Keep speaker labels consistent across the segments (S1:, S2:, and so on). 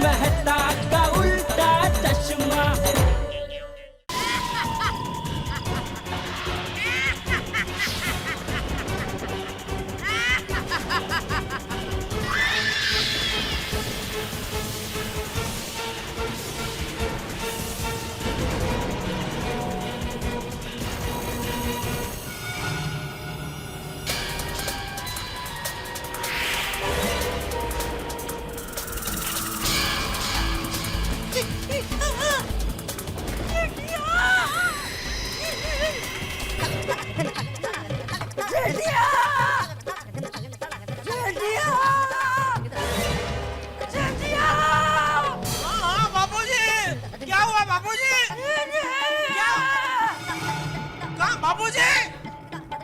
S1: मेहता का उल्टा चश्मा।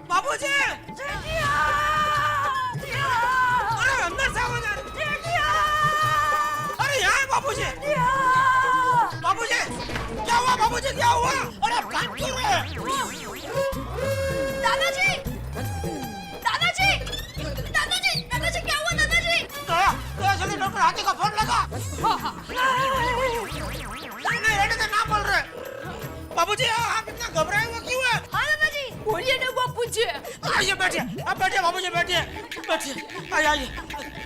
S2: बाबूजी! अरे अंदर से आवाज आ रही है। अरे यहाँ है बाबूजी! बाबूजी! क्या हुआ बाबूजी क्या हुआ? अरे भाग क्यों है?
S3: दादाजी! दादाजी! दादाजी! दादाजी क्या हुआ दादाजी?
S2: दया जल्दी डॉक्टर हाथी का फोन लगा। नहीं रहने दे ना बोल रहे। बाबूजी आप इतना घबराए हुए क्यों है?
S3: हाँ दादाजी बोलिए ना बापूजी।
S2: आइए बैठिए, आप बैठिए बाबूजी बैठिए, बैठिए, आइए।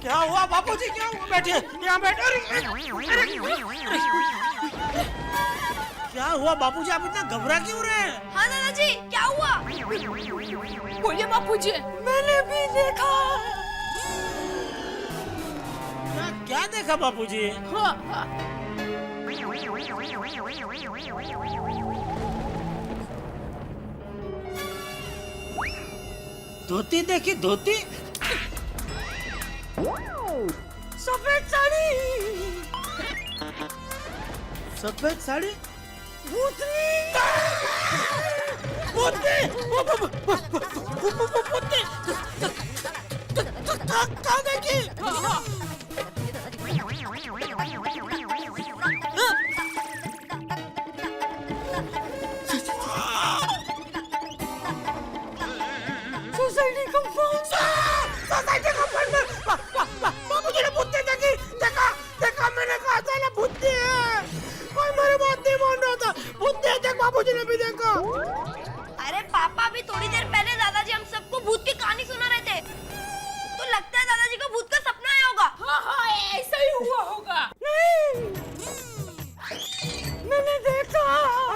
S2: क्या हुआ बाबूजी क्या हुआ? बैठिए, यहाँ बैठे। क्या हुआ बाबूजी आप इतना घबरा क्यों रहे हैं?
S3: हाँ दादाजी क्या हुआ? बोलिए बापूजी। मैंने भी देखा।
S2: क्या देखा बाबूजी?
S3: हाँ।
S2: धोती देखी धोती?
S3: सफेद साड़ी।
S2: सफेद साड़ी?
S3: भूतनी।
S2: भूतनी! कहाँ देखी?
S3: Society compound.
S2: सोसाइटी कंपाउंड में बाबूजी ने भूतनी देखी। देखा देखा मैंने कहा था ना भूतनी है। कोई मेरी बात नहीं मान रहा था। भूतनी है देख बाबूजी ने भी देखा।
S3: अरे पापा भी थोड़ी देर पहले दादाजी हम सबको भूत की कहानी सुना रहे थे। तो लगता है दादाजी को भूत का सपना आया होगा। हाँ ऐसा ही हुआ होगा। नहीं मैंने देखा।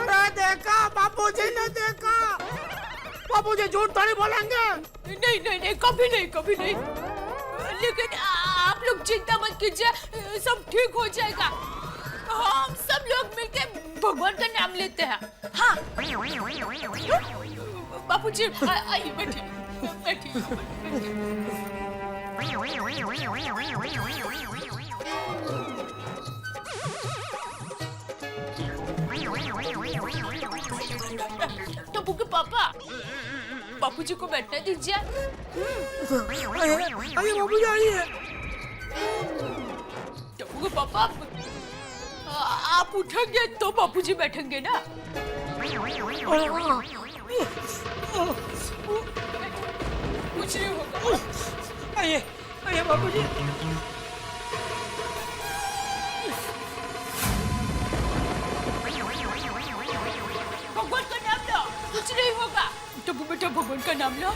S2: अरे देखा बाबूजी ने देखा। बाबूजी झूठ थोड़ी बोलेंगे।
S3: नहीं नहीं नहीं कभी नहीं कभी नहीं। लेकिन आप लोग चिंता मत कीजिए सब ठीक हो जाएगा। हम सब लोग मिलके भगवान का नाम लेते हैं। हाँ बापूजी आइए बैठिए बैठिए। टप्पू के पापा बापूजी को बैठने दीजिए।
S2: आइए बाबूजी आइए।
S3: टप्पू के पापा आप उठेंगे तो बापूजी बैठेंगे ना। कुछ नहीं होगा।
S2: आइए आइए बाबूजी।
S3: भगवान का नाम लो कुछ नहीं होगा। टप्पू बेटा भगवान का नाम लो।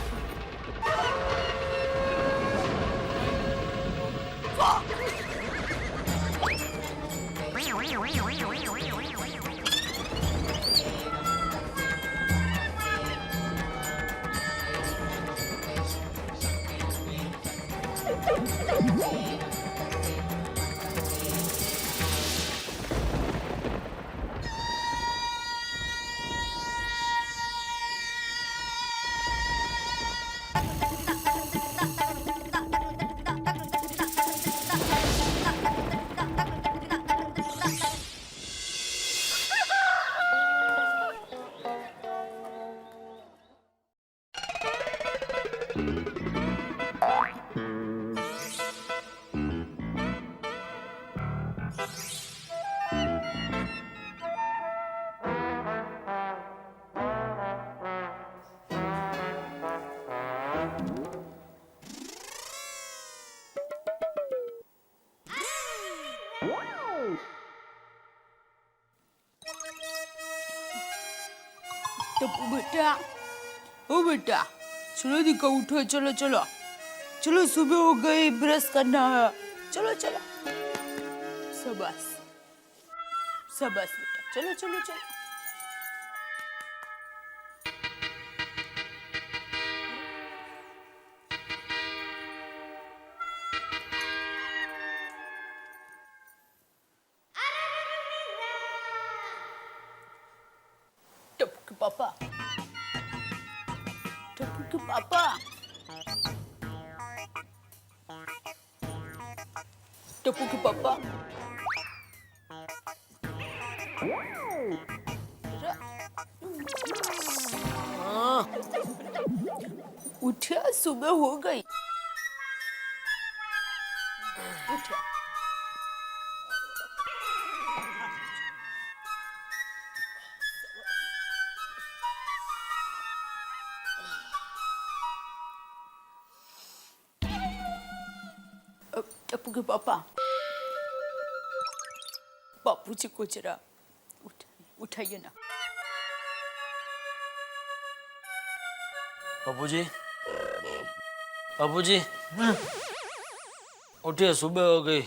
S3: टप्पू बेटा, ओ बेटा, चलो दिखा, उठो, चलो चलो चलो, सुबह हो गई, ब्रश करना है, चलो चलो। शाबाश शाबाश बेटा, चलो चलो चलो। टप्पू के पापा, टप्पू के पापा, टप्पू के पापा, उठिया, सुबह हो गई, उठिया। टप्पू के पापा, बापूजी को जरा उठाइए ना।
S4: बापूजी, बापूजी, उठिए, सुबह हो गई।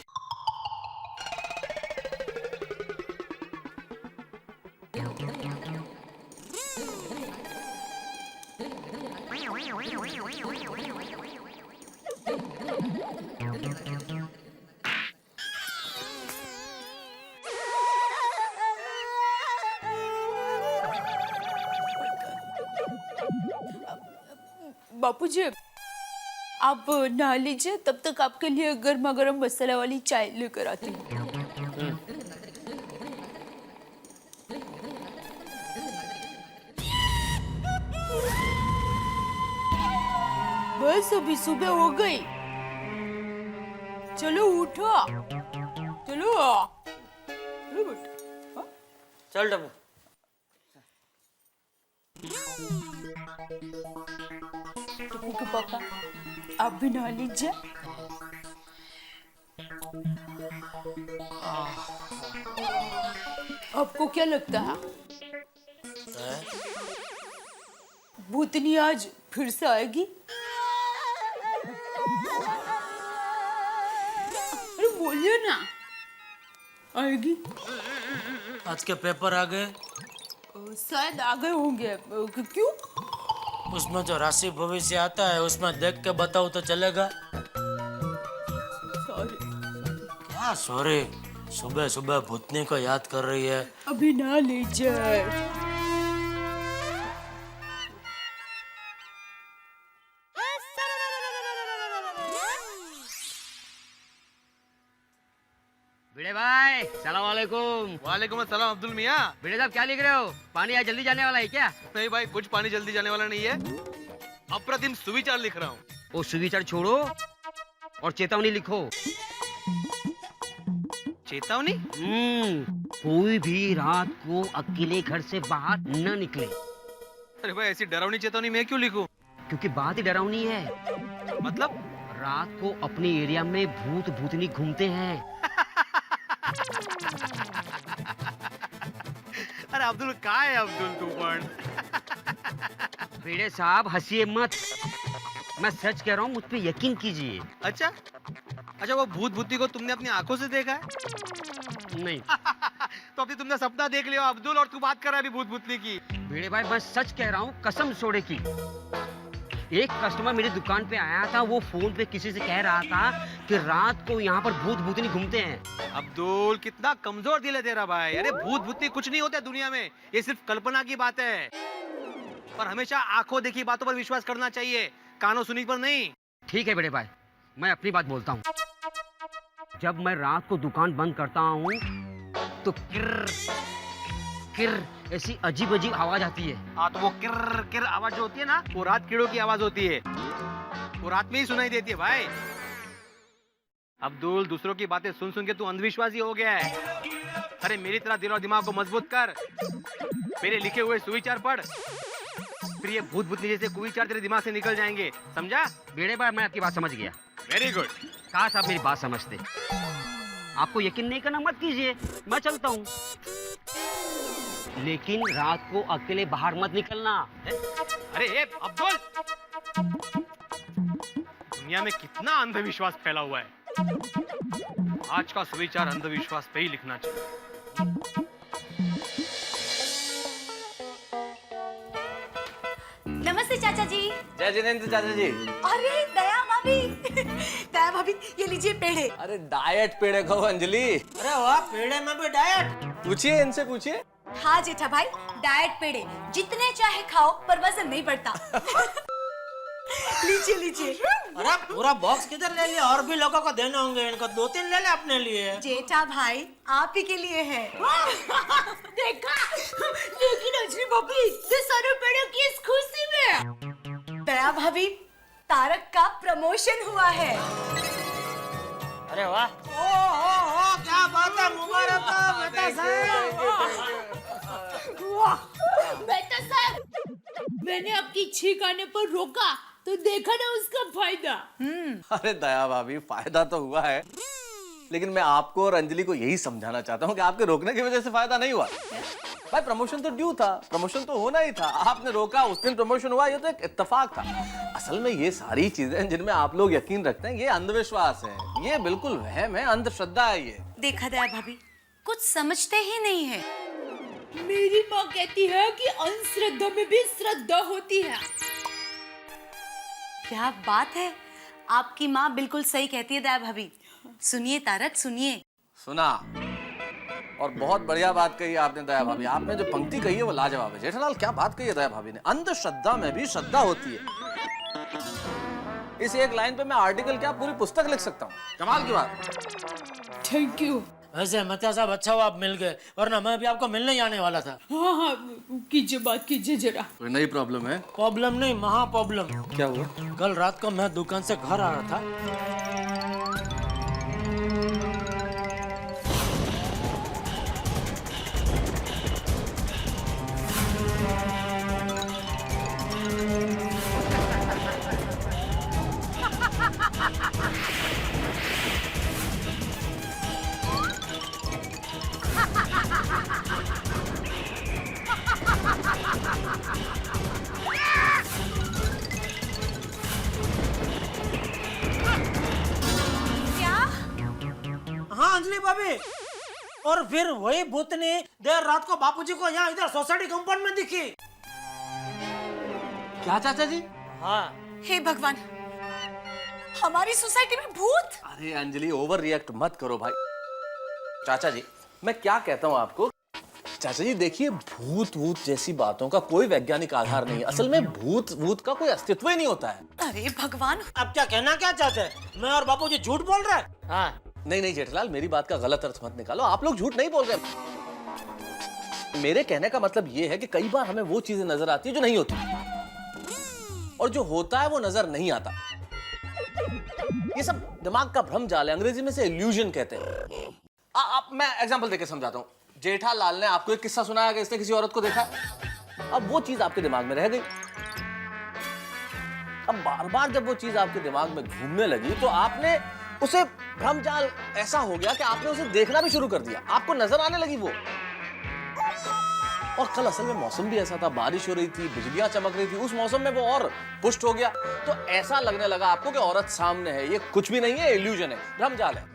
S3: बापूजी, आप नहा लीजिए, तब तक आपके लिए गर्मा गर्म मसाला वाली चाय लेकर आती हूँ। बस अभी सुबह हो गई, चलो उठो, चलो चलो बेटा। हाँ?
S4: चल टप्पू।
S3: टप्पू के पापा, आप भी नहा लीजिए। आपको क्या लगता है, भूतनी आज फिर से आएगी? अरे बोलिए ना, आएगी?
S4: आज के पेपर आ गए?
S3: शायद आ गए होंगे। क्यों?
S4: उसमें जो राशि भविष्य आता है, उसमें देख के बताओ तो चलेगा?
S3: सॉरी।
S4: क्या सॉरी? सुबह सुबह भूतनी को याद कर रही है।
S3: अभी ना लीजिए।
S5: भिड़े भाई, सलाम वालेकुम।
S6: वालेकुम अस्सलाम अब्दुल मियाँ।
S5: भिड़े साहब क्या लिख रहे हो? पानी आज जल्दी जाने वाला है क्या?
S6: नहीं भाई, कुछ पानी जल्दी जाने वाला नहीं है, अप्रतिम सुविचार लिख रहा हूँ।
S5: वो सुविचार छोड़ो और चेतावनी लिखो।
S6: चेतावनी?
S5: कोई भी रात को अकेले घर से बाहर न निकले।
S6: अरे भाई, ऐसी डरावनी चेतावनी मैं क्यों लिखूं?
S5: क्योंकि बात ही डरावनी है।
S6: मतलब?
S5: रात को अपने एरिया में भूत भूतनी घूमते हैं।
S6: अरे अब्दुल, का है अब्दुल तू पण?
S5: भिड़े साहब हंसिए मत, मैं सच कह रहा हूँ, मुझ पे यकीन कीजिए।
S6: अच्छा अच्छा, वो भूत भूती को तुमने अपनी आंखों से देखा है?
S5: नहीं।
S6: तो अभी तुमने सपना देख लिया अब्दुल, और तू बात कर रहा है अभी भूत भूतनी की।
S5: भिड़े भाई, मैं सच कह रहा हूँ, कसम सोडे की। एक कस्टमर मेरी दुकान पे आया था, वो फोन पे किसी से कह रहा था कि रात को यहाँ पर भूत भूतनी घूमते हैं।
S6: अब्दुल, कितना कमजोर दिल है तेरा भाई। अरे भूत भूतनी कुछ नहीं होता दुनिया में, ये सिर्फ कल्पना की बात है। पर हमेशा आंखों देखी बातों पर विश्वास करना चाहिए, कानों सुनी पर नहीं।
S5: ठीक है बड़े भाई, मैं अपनी बात बोलता हूँ। जब मैं रात को दुकान बंद करता हूँ तो किर किर ऐसी अजीब अजीब आवाज आती है।
S6: हाँ, तो वो किर किर आवाज जो होती है ना, वो रात कीड़ों की आवाज होती है। वो रात में ही सुनाई देती है भाई। अब्दुल, दूसरों की बातें सुन सुन के तू अंधविश्वासी हो गया है। अरे मेरी तरह दिल और दिमाग को मजबूत कर, मेरे लिखे हुए सुविचार पढ़, फिर ये भूत भूतनी जैसे कुविचार तेरे दिमाग से निकल जाएंगे, समझा?
S5: बेड़े भाई, मैं आपकी बात समझ गया।
S6: Very good.
S5: काश आप मेरी बात समझते। आपको यकीन नहीं करना मत कीजिए, मैं चलता हूँ। लेकिन रात को अकेले बाहर मत निकलना।
S6: अरे ए अब्दुल, दुनिया में कितना अंधविश्वास फैला हुआ है। आज का सुविचार अंधविश्वास पे ही लिखना चाहिए।
S7: नमस्ते चाचा जी।
S8: जय जिनेंद्र चाचा जी।
S7: अरे दया भाभी दया भाभी ये लीजिए पेड़े।
S8: अरे डाइट पेड़े खाओ अंजलि।
S2: अरे वाह, पेड़े में भी डाइट।
S8: पूछिए, इनसे पूछिए।
S7: हाँ जेठा भाई, डाइट पेड़े जितने चाहे खाओ पर वजन नहीं बढ़ता। लीजिए लीजिए।
S2: अरे पूरा बॉक्स किधर ले लिया? और भी लोगों को देने होंगे, इनको 2-3 ले ले अपने लिए।
S7: जेठा भाई आप ही के लिए है।
S3: देखा, लेकिन अंजलि भाभी ये सारे पेड़ों की इस खुशी में।
S7: दया भाभी, तारक का प्रमोशन हुआ है।
S4: अरे वाह,
S2: ओ, क्या बात है, मुबारक हो बेटा साहब।
S3: बेटा साहब, मैंने आपकी छींक आने पर रोका तो देखा ना उसका फायदा।
S8: अरे दया भाभी, फायदा तो हुआ है, लेकिन मैं आपको और अंजलि को यही समझाना चाहता हूँ कि आपके रोकने की वजह से फायदा नहीं हुआ। भाई प्रमोशन तो ड्यू था, प्रमोशन तो होना ही था। आपने रोका, उस दिन प्रमोशन हुआ, ये तो एक इत्तेफाक था। असल में ये सारी चीजें जिनमें आप लोग यकीन रखते हैं, ये अंधविश्वास है, ये बिल्कुल वहम है, अंधश्रद्धा है ये।
S7: देखा दया भाभी, कुछ समझते ही नहीं है।
S3: मेरी माँ कहती है कि अंधश्रद्धा में भी श्रद्धा होती है।
S7: क्या बात है, आपकी माँ बिल्कुल सही कहती है दया भाभी। सुनिए तारक, सुनिए।
S8: सुना, और बहुत बढ़िया बात कही आपने दया भाभी। आपने जो पंक्ति कही है वो लाजवाब है। जेठालाल, क्या बात कही है दया भाभी ने। अंधश्रद्धा में भी श्रद्धा होती है। इस एक लाइन पे मैं आर्टिकल क्या पूरी पुस्तक लिख सकता हूँ। कमाल की बात।
S3: Thank you.
S4: वैसे मत्या साहब अच्छा हुआ आप मिल गए, वरना मैं भी आपको मिलने ही आने वाला था।
S3: हाँ हाँ, कीजिए बात कीजिए जरा।
S8: कोई नई प्रॉब्लम है?
S4: प्रॉब्लम नहीं, महा प्रॉब्लम।
S8: क्या हुआ?
S4: कल रात को मैं दुकान से घर आ रहा था,
S2: हाँ अंजलि भाभी, और फिर वही भूतनी देर रात को बापूजी को यहाँ इधर सोसाइटी कंपाउंड में दिखी।
S8: क्या चाचा जी?
S4: हाँ
S7: हे भगवान, हमारी सोसाइटी में भूत।
S8: अरे अंजलि, ओवर रिएक्ट मत करो भाई। चाचा जी, मैं क्या कहता हूँ आपको। चाचा जी देखिए, भूत वूत जैसी बातों का कोई वैज्ञानिक आधार नहीं है। असल में भूत वूत का कोई अस्तित्व ही नहीं होता है।
S7: अरे भगवान,
S2: अब क्या कहना क्या चाहते हैं? मैं और बापूजी झूठ बोल रहे हैं?
S4: हाँ,
S8: नहीं नहीं जेठलाल, मेरी बात का गलत अर्थ मत निकालो। आप लोग झूठ नहीं बोल रहे। मेरे कहने का मतलब ये है कि कई बार हमें वो चीजें नजर आती है जो नहीं होती, और जो होता है वो नजर नहीं आता। ये सब दिमाग का भ्रम जाल है, अंग्रेजी में से इल्यूजन कहते हैं। मैं एग्जांपल देके समझाता हूँ। जेठालाल ने आपको एक किस्सा सुनाया कि इसने किसी औरत को देखा, अब वो चीज आपके दिमाग में रह गई। अब बार बार जब वो चीज आपके दिमाग में घूमने लगी तो आपने उसे भ्रमजाल ऐसा हो गया कि आपने उसे देखना भी शुरू कर दिया, आपको नजर आने लगी वो। और कल असल में मौसम भी ऐसा था, बारिश हो रही थी, बिजलियां चमक रही थी, उस मौसम में वो और पुष्ट हो गया। तो ऐसा लगने लगा आपको कि औरत सामने है। ये कुछ भी नहीं है, इल्यूजन है, भ्रमजाल है।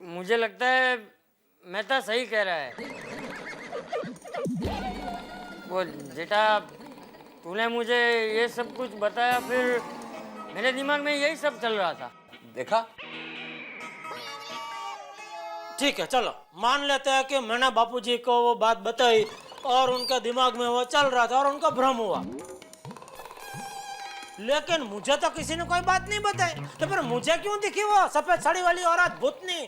S9: मुझे लगता है मेहता सही कह रहा है। वो जेठा, तूने मुझे ये सब कुछ बताया, फिर मेरे दिमाग में यही सब चल रहा था।
S8: देखा?
S2: ठीक है, चलो मान लेते हैं कि मैंने बापूजी को वो बात बताई और उनके दिमाग में वो चल रहा था और उनको भ्रम हुआ। लेकिन मुझे तो किसी ने कोई बात नहीं बताई, तो फिर मुझे क्यों दिखी वो सफेद साड़ी वाली औरत भूतनी?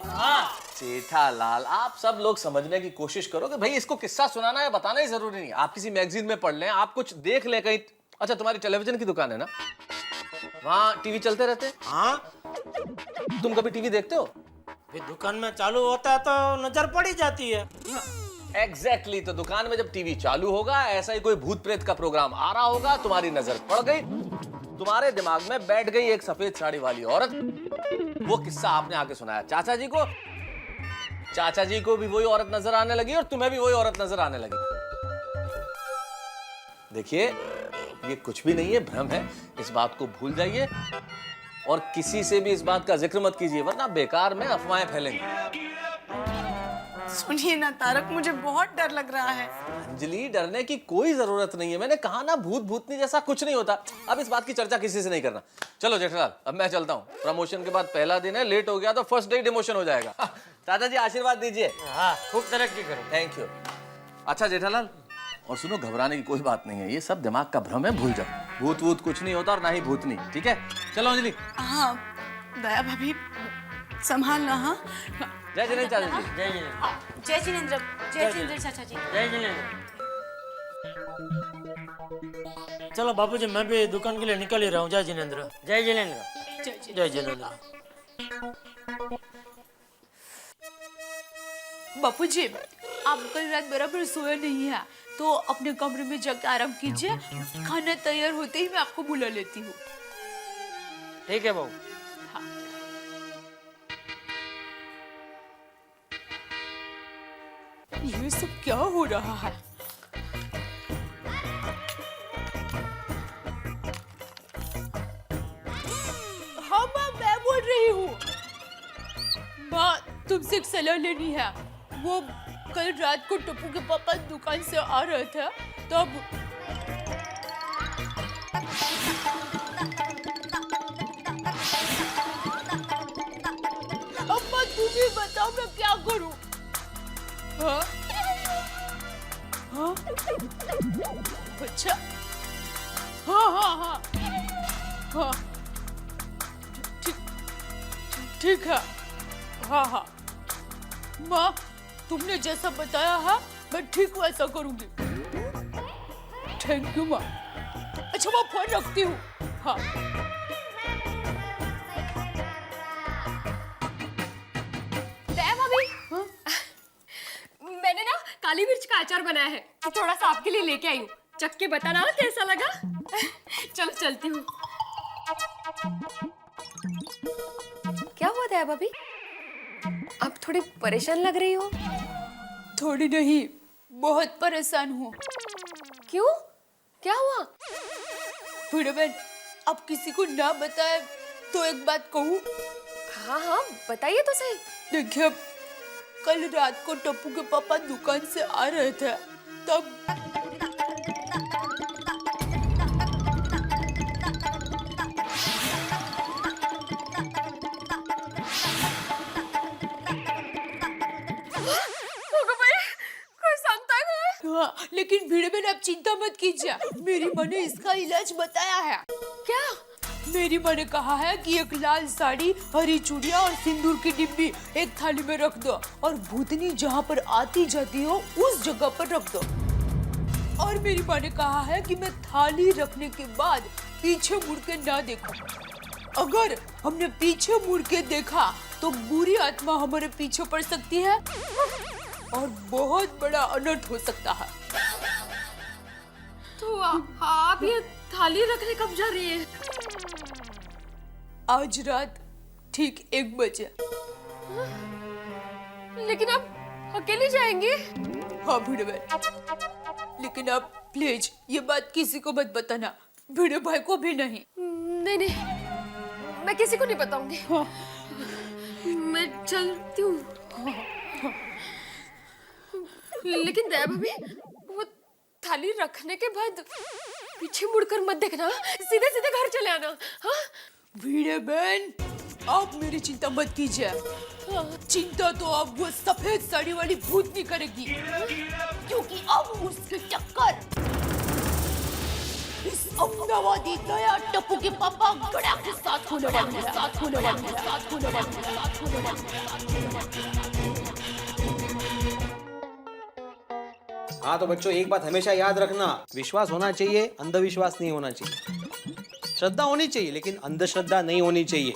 S8: जेठालाल, आप सब लोग समझने की कोशिश करो कि भाई इसको किस्सा सुनाना या बताना ही जरूरी नहीं। आप किसी मैगजीन में पढ़ लें, आप कुछ देख लें कहीं। अच्छा, तुम्हारी टेलीविजन की दुकान है ना, वहाँ टीवी चलते रहते हैं?
S2: हाँ,
S8: तुम कभी टीवी देखते हो?
S2: दुकान में चालू होता है तो नजर पड़ ही जाती है।
S8: एग्जैक्टली, तो दुकान में जब टीवी चालू होगा, ऐसा ही कोई भूत प्रेत का प्रोग्राम आ रहा होगा, तुम्हारी नजर पड़ गई, तुम्हारे दिमाग में बैठ गई एक सफेद साड़ी वाली औरत। वो किस्सा आपने आके सुनाया चाचा जी को, चाचा जी को भी वही औरत नजर आने लगी और तुम्हें भी वही औरत नजर आने लगी। देखिए, ये कुछ भी नहीं है, भ्रम है। इस बात को भूल जाइए और किसी से भी इस बात का जिक्र मत कीजिए, वरना बेकार में अफवाहें फैलेंगी।
S7: सुनिए ना तारक, मुझे बहुत डर लग रहा है।
S8: अंजलि, डरने की कोई जरूरत नहीं है। मैंने कहा ना, भूत भूतनी जैसा कुछ नहीं होता। अब इस बात की चर्चा किसी से नहीं करना। चलो जेठालाल, अब मैं चलता हूँ। प्रमोशन के बाद पहला दिन है, लेट हो गया तो फर्स्ट डे डिमोशन हो जाएगा। दादाजी आशीर्वाद दीजिए।
S9: हाँ, खूब तरक्की करो।
S8: Thank you. अच्छा जेठालाल, और सुनो, घबराने की कोई बात नहीं है, ये सब दिमाग का भ्रम है, भूल जाओ। भूत वूत कुछ नहीं होता और ना ही भूतनी, ठीक है? चलो अंजलि।
S7: हाँ दया भाभी, संभालना। हाँ,
S8: जय जिनेंद्र चाचा जी।
S9: जय जिनेंद्र।
S7: जय जिनेंद्र। जय जिनेंद्र चाचा जी।
S9: जय जिनेंद्र।
S4: चलो बापूजी, मैं भी दुकान के लिए निकल ही रहा हूँ। जय जिनेंद्र।
S9: जय जिनेंद्र।
S4: जय जिनेंद्र।
S3: बापूजी, आप कल रात बराबर सोए नहीं है, तो अपने कमरे में जाकर आराम कीजिए। खाना तैयार होते ही मैं आपको बुला लेती हूँ।
S9: ठीक है बहू।
S3: ये सब क्या हो रहा है? हाँ माँ, मैं बोल रही हूँ। माँ, तुमसे एक सलाह लेनी है। वो कल रात को टप्पू के पापा दुकान से आ रहे थे, तब अम्मा, तुम ही बताओ मैं क्या करूँ? हाँ? हाँ? अच्छा, हाँ हाँ हाँ हाँ, ठीक है। हाँ हाँ माँ, तुमने जैसा बताया है मैं ठीक वैसा करूंगी। थैंक यू माँ। अच्छा, मैं फोन रखती हूँ। हाँ।
S10: मैंने ना काली मिर्च का अचार बनाया है, तो थोड़ा सा आपके लिए लेके आई हूँ। चख के बताना कैसा लगा। चलो चलती हूँ। क्या हुआ दया भाभी, आप थोड़ी परेशान लग रही हो?
S3: थोड़ी नहीं, बहुत परेशान हूँ।
S10: क्यों, क्या हुआ?
S3: बूढ़े बहन, अब किसी को ना बताए तो एक बात कहूँ?
S10: हाँ हाँ बताइए तो सही।
S3: देखिए, कल रात को टप्पू के पापा दुकान से आ रहे थे, तब हाँ, लेकिन भीड़ में आप चिंता मत कीजिए, मेरी माँ ने इसका इलाज बताया है।
S10: क्या?
S3: मेरी माँ ने कहा है कि एक लाल साड़ी, हरी चूड़ियाँ और सिंदूर की डिब्बी एक थाली में रख दो और भूतनी जहाँ पर आती जाती हो उस जगह पर रख दो। और मेरी माँ ने कहा है कि मैं थाली रखने के बाद पीछे मुड़ के ना देखूं। अगर हमने पीछे मुड़ के देखा तो बुरी आत्मा हमारे पीछे पड़ सकती है और बहुत बड़ा अनर्थ हो सकता है।
S10: तो आप ये थाली रखने कब जा रही है?
S3: आज रात ठीक 1 बजे।
S10: लेकिन आप अकेले जाएंगे?
S3: हाँ भिड़े भाई, लेकिन आप प्लीज ये बात किसी को मत बताना, भिड़े भाई को भी नहीं।
S10: नहीं नहीं, मैं किसी को नहीं बताऊंगी।
S3: हाँ।
S10: मैं चलती हूँ। लेकिन दया भाभी, वो थाली रखने के बाद पीछे मुड़कर मत देखना, सीधे सीधे घर चले आना। हाँ?
S3: भिड़े बहन, आप मेरी चिंता मत कीजिए। चिंता तो अब वो सफेद साड़ी वाली भूतनी करेगी, क्योंकि अब उसकी टक्कर इस अमदावादी दया टप्पू के पापा गड़ा के साथ होने वाली है।
S6: हाँ तो बच्चों, एक बात हमेशा याद रखना, विश्वास होना चाहिए, अंधविश्वास नहीं होना चाहिए। श्रद्धा होनी चाहिए लेकिन अंधश्रद्धा नहीं होनी चाहिए।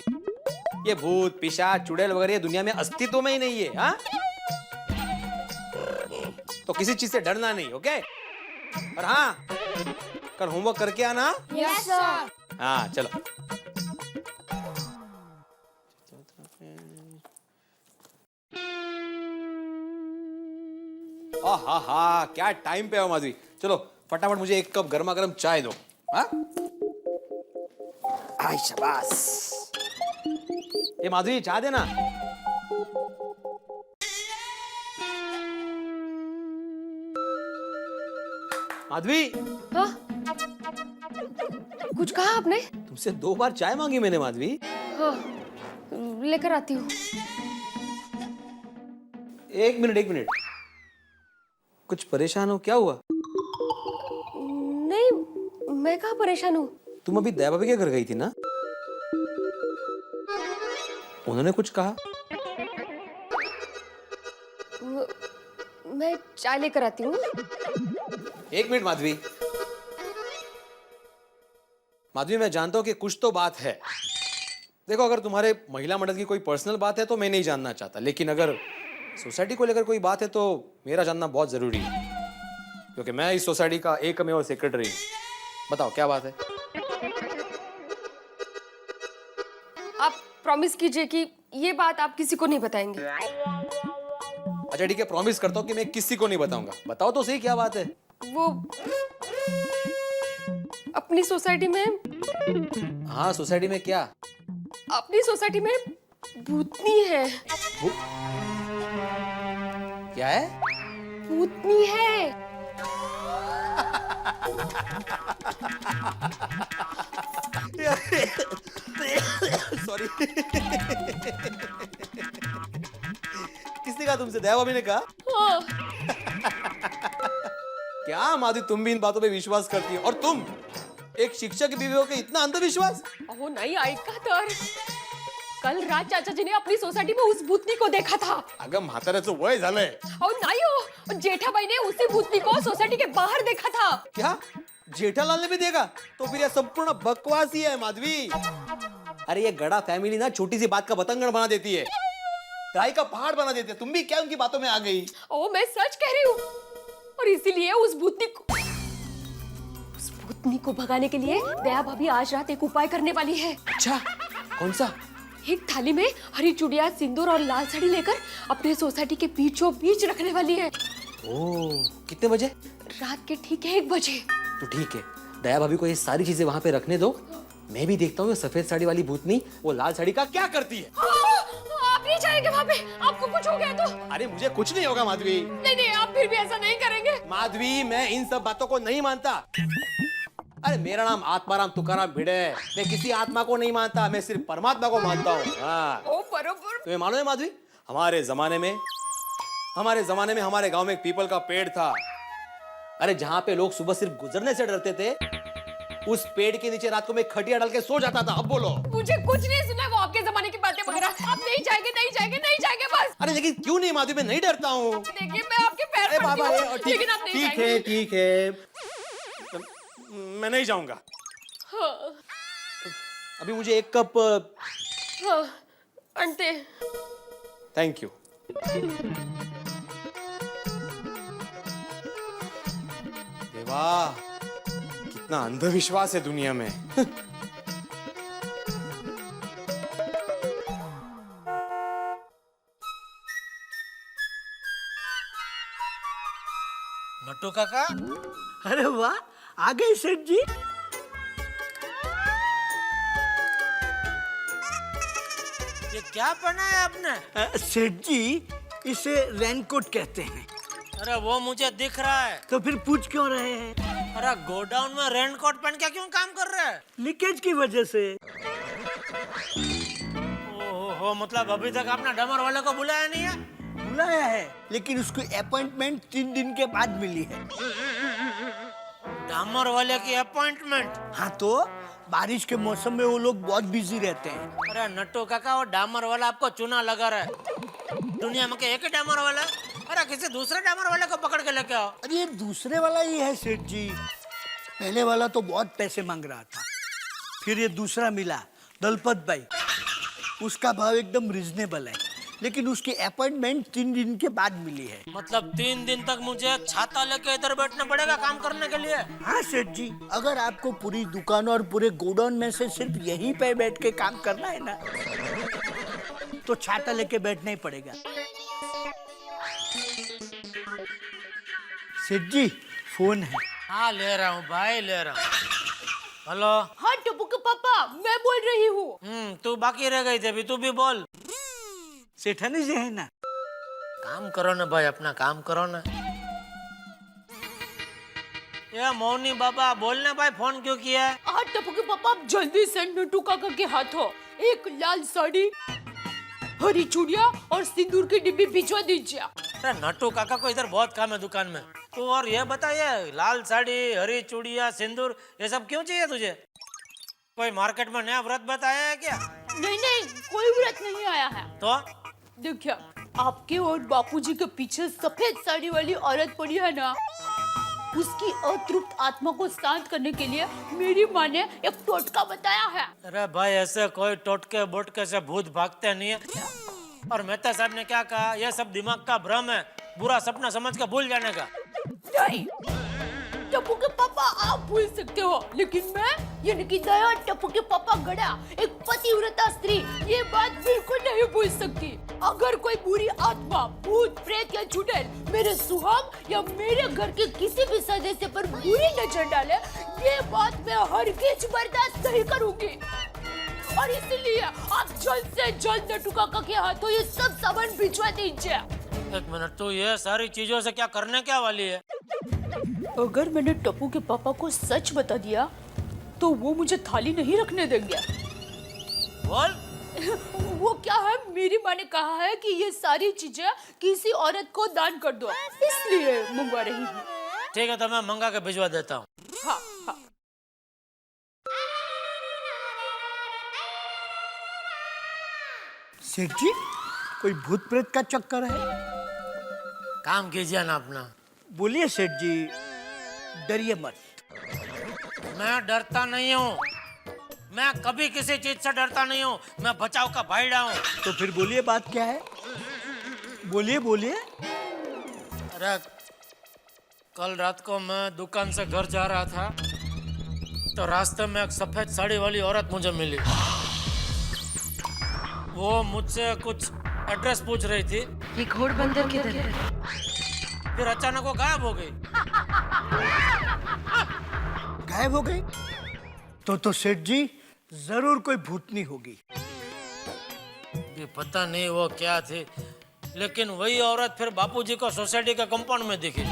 S6: ये भूत पिशाच चुड़ैल वगैरह दुनिया में अस्तित्व में ही नहीं है। हाँ, तो किसी चीज से डरना नहीं, ओके? और हाँ, कल होमवर्क करके आना।
S10: Yes sir.
S6: हाँ चलो।
S11: हा क्या टाइम पे हो माधवी। चलो फटाफट मुझे एक कप गर्मा गर्म चाय दो। हाँ आई शाबाश। ये माधवी चाय देना। माधवी
S10: हाँ कुछ कहा आपने?
S11: तुमसे 2 बार चाय मांगी मैंने माधवी।
S10: हाँ लेकर आती हूँ।
S11: एक मिनट कुछ परेशान हो, क्या हुआ?
S10: नहीं मैं कहाँ परेशान हूँ।
S11: तुम अभी दया भाभी के घर गई थी ना? उन्होंने कुछ कहा?
S10: मैं चाय लेकर आती हूँ।
S11: 1 मिनट माधवी। माधवी मैं जानता हूं कि कुछ तो बात है। देखो अगर तुम्हारे महिला मंडल की कोई पर्सनल बात है तो मैं नहीं जानना चाहता, लेकिन अगर सोसाइटी को लेकर कोई बात है तो मेरा जानना बहुत जरूरी है, क्योंकि मैं इस सोसाइटी का एकमेव सेक्रेटरी हूं। बताओ क्या बात है?
S10: आप प्रॉमिस कीजिए कि ये बात आप किसी को नहीं बताएंगे।
S11: अच्छा ठीक है, प्रॉमिस करता हूं कि मैं किसी को नहीं बताऊंगा। बताओ तो सही क्या बात है?
S10: वो अपनी सोसाइटी में।
S11: हाँ सोसाइटी में क्या?
S10: अपनी सोसाइटी में भूतनी है।
S11: क्या है?
S10: भूतनी है।
S11: सॉरी। किसने कहा तुमसे? दया भाभी ने कहा?
S10: हाँ।
S11: क्या माधवी तुम भी इन बातों पे विश्वास करती हो? और तुम एक शिक्षक की बीवी हो के इतना अंधविश्वास?
S10: अहो नाही ऐका तर कल रात चाचा जी ने अपनी सोसाइटी में उस भूतनी को देखा था।
S11: अगं म्हाताऱ्याचं वय झालंय।
S10: अहो नाही हो, जेठाबाई ने उसी भूतनी को सोसाइटी के बाहर देखा था।
S11: क्या जेठालाल ने भी देखा? तो फिर यह संपूर्ण बकवास ही है माधवी। अरे ये गड़ा फैमिली ना छोटी सी बात का बतंगड़ बना देती है, राई का पहाड़ बना देते। तुम भी क्या उनकी बातों में आ गई?
S10: ओ मैं सच कह रही हूँ, और इसीलिए उस भूतनी को भगाने के लिए दया भाभी आज रात एक उपाय करने वाली है।
S11: अच्छा कौन सा?
S10: एक थाली में हरी चूड़ियां, सिंदूर और लाल साड़ी लेकर अपने सोसाइटी के बीचों बीच रखने वाली है।
S11: ओह कितने बजे?
S10: रात के ठीक 1 बजे।
S11: तो ठीक है, दया भाभी को ये सारी चीजें वहां पे रखने दो। मैं भी देखता हूँ सफेद साड़ी वाली भूतनी वो लाल साड़ी का क्या करती है।
S10: आप नहीं जाएंगे वहाँ पे? आपको कुछ हो गया तो?
S11: अरे मुझे कुछ नहीं होगा माधवी।
S10: नहीं आप फिर भी ऐसा नहीं करेंगे।
S11: माधवी मैं इन सब बातों को नहीं मानता। अरे मेरा नाम आत्माराम तुकाराम भिड़े है। मैं किसी आत्मा को नहीं मानता, मैं सिर्फ परमात्मा को मानता हूँ। हाँ
S10: ओ बरोबर।
S11: तुम्हें मालूम है माधवी, हमारे जमाने में हमारे गांव में एक पीपल का पेड़ था। अरे जहाँ पे लोग सुबह सिर्फ गुजरने से डरते थे, उस पेड़ के नीचे रात को मैं खटिया डाल के सो जाता था। अब बोलो।
S10: मुझे कुछ नहीं सुना वो आपके जमाने की बातें वगैरह। आप नहीं जाएंगे बस।
S11: अरे लेकिन क्यों नहीं माधवी, मैं नहीं डरता हूँ।
S10: देखिए मैं आपके पैर
S11: अरे
S10: पड़ती
S11: बाबा
S10: हूँ, लेकिन आप नहीं जाएंगे।
S11: ठीक है मैं नहीं जाऊंगा।
S10: हाँ।
S11: अभी मुझे एक कप।
S10: हाँ अंटे।
S11: Thank you. देवा कितना अंधविश्वास है दुनिया में।
S4: नट्टू काका,
S2: अरे वाह, आ गए सेठ जी।
S4: ये क्या पहना है आपने?
S2: सेठ जी इसे रेनकोट कहते हैं।
S4: अरे वो मुझे दिख रहा है।
S2: तो फिर पूछ क्यों रहे हैं?
S4: अरे गोडाउन में रेनकोट पहन के क्यों काम कर रहे हैं?
S2: लीकेज की वजह से।
S4: ओहो, मतलब अभी तक आपने डमर वाले को बुलाया नहीं है?
S2: बुलाया है, लेकिन उसको अपॉइंटमेंट 3 दिन के बाद मिली है।
S4: डामर वाले की अपॉइंटमेंट?
S2: हाँ तो बारिश के मौसम में वो लोग बहुत बिजी रहते हैं।
S4: अरे नट्टू काका, वो डामर वाला आपको चुना लगा रहा है। दुनिया में एक ही डामर वाला? अरे किसी दूसरे डामर वाले को पकड़ के लेके आओ।
S2: अरे ये दूसरे वाला ही है सेठ जी। पहले वाला तो बहुत पैसे मांग रहा था, फिर ये दूसरा मिला दलपत भाई, उसका भाव एकदम रिजनेबल है, लेकिन उसकी अपॉइंटमेंट 3 दिन के बाद मिली है।
S4: मतलब 3 दिन तक मुझे छाता लेके इधर बैठना पड़ेगा काम करने के लिए?
S2: हाँ सेठ जी, अगर आपको पूरी दुकान और पूरे गोडाउन में से सिर्फ यहीं पे बैठ के काम करना है ना, तो छाता लेके बैठना ही पड़ेगा। सेठ जी फोन है।
S4: हाँ ले रहा हूँ भाई, ले रहा हूँ। हेलो।
S3: हाँ टप्पू के पापा, मैं बोल रही हूँ।
S4: तू बाकी रह गई थी, अभी तू भी बोल।
S2: सेठानी जी है ना?
S4: काम करो ना भाई, अपना काम करो ना। ये मौनी बाबा बोलने भाई, फोन क्यों किया है?
S3: हाँ टप्पू के पापा, आप जल्दी से नटू काका के हाथों एक लाल साड़ी, हरी चूड़ियाँ और सिंदूर की डिब्बी भिजवा दीजिए।
S4: अरे नट्टू काका को इधर बहुत काम है दुकान में। तू और ये बताइए, लाल साड़ी, हरी चूड़ियाँ, सिंदूर, ये सब क्यों चाहिए तुझे? कोई मार्केट में नया व्रत बताया है क्या?
S3: नहीं नहीं, कोई व्रत नहीं आया है।
S4: तो
S3: देखिए, आपके और बापूजी के पीछे सफेद साड़ी वाली औरत पड़ी है ना, उसकी अतृप्त आत्मा को शांत करने के लिए मेरी माँ ने एक टोटका बताया है।
S4: अरे भाई, ऐसे कोई टोटके बोटके से भूत भागते नहीं है। और मेहता साहब ने क्या कहा, यह सब दिमाग का भ्रम है, बुरा सपना समझ के भूल जाने का।
S3: नहीं टप्पू के पापा, आप भूल सकते हो, लेकिन मैं यानी कि दया टप्पू के पापा गड़ा, एक पतिव्रता स्त्री, ये बात बिल्कुल नहीं भूल सकती। अगर कोई बुरी आत्मा, भूत, प्रेत या चुड़ैल मेरे सुहाग या मेरे घर के किसी भी सदस्य पर बुरी नजर डाले, ये बात मैं हरगिज बर्दाश्त नहीं करूंगी। और इसलिए आप जल्द से जल्द नट्टू काका के हाथों ये सब सामान भिजवा दीजिए।
S4: एक मिनट, तू ये सारी चीजों से क्या करने क्या वाली है?
S3: अगर मैंने टप्पू के पापा को सच बता दिया तो वो मुझे थाली नहीं रखने देंगे।
S4: बोल।
S3: वो क्या है, मेरी माँ ने कहा है कि ये सारी चीजें किसी औरत को दान कर दो, इसलिए मंगवा रही हूँ।
S4: ठीक है, तो मैं मंगा के भिजवा देता हूँ।
S3: हाँ हाँ।
S2: सेठ जी, कोई भूत प्रेत का चक्कर है?
S4: काम कीजिए ना अपना।
S2: बोलिए सेठ जी, डरिए मत।
S4: मैं डरता नहीं हूँ, मैं कभी किसी चीज से डरता नहीं हूँ, मैं बचाव का भाईड़ा हूँ।
S2: तो फिर बोलिए, बात क्या है? बोलिए बोलिए।
S4: अरे कल रात को मैं दुकान से घर जा रहा था, तो रास्ते में एक सफेद साड़ी वाली औरत मुझे मिली। वो मुझसे कुछ एड्रेस पूछ रही थी।
S10: ये घोड़बंदर किधर है?
S4: फिर अचानक वो गायब हो गई।
S2: गायब हो गई? तो सेठ जी जरूर कोई भूतनी होगी।
S4: ये पता नहीं वो क्या थी, लेकिन वही औरत फिर बापूजी को सोसाइटी के कंपाउंड में दिखी,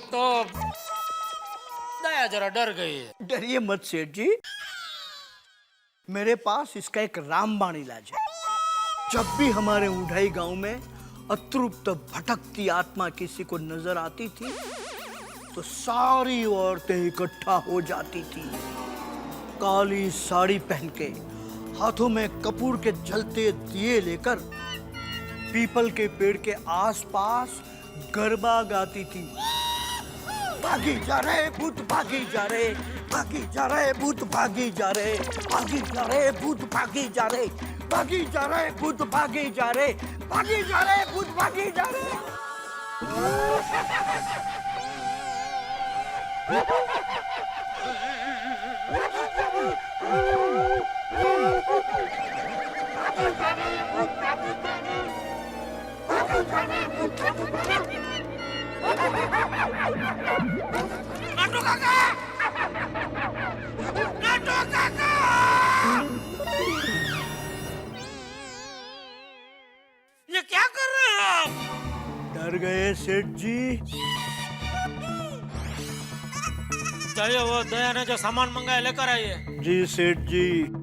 S4: तो दया जरा डर गई है।
S2: डरिए मत सेठ जी, मेरे पास इसका एक रामबाण इलाज है। जब भी हमारे उढ़ाई गांव में अतृप्त भटकती आत्मा किसी को नजर आती थी, तो सारी औरतें इकट्ठा हो जाती थी, काली साड़ी पहन के, हाथों में कपूर के जलते दिए लेकर पीपल के पेड़ के आसपास गरबा गाती थी। भागी जा रहे भूत, भागी जा रहे, भागी जा रहे भूत, भागी जा रहे, भागी जा रहे भूत, भागी जा रहे, भागी जा रहे भूत, भागी जा रहे, भागी जा रहे भूत, भागी जा रहे।
S4: नाटू काका! नाटू काका! ये क्या कर रहे हो आप?
S2: डर गए सेठ जी?
S4: चलिए, वो दया ने जो सामान मंगाया लेकर आइए।
S2: जी सेठ जी।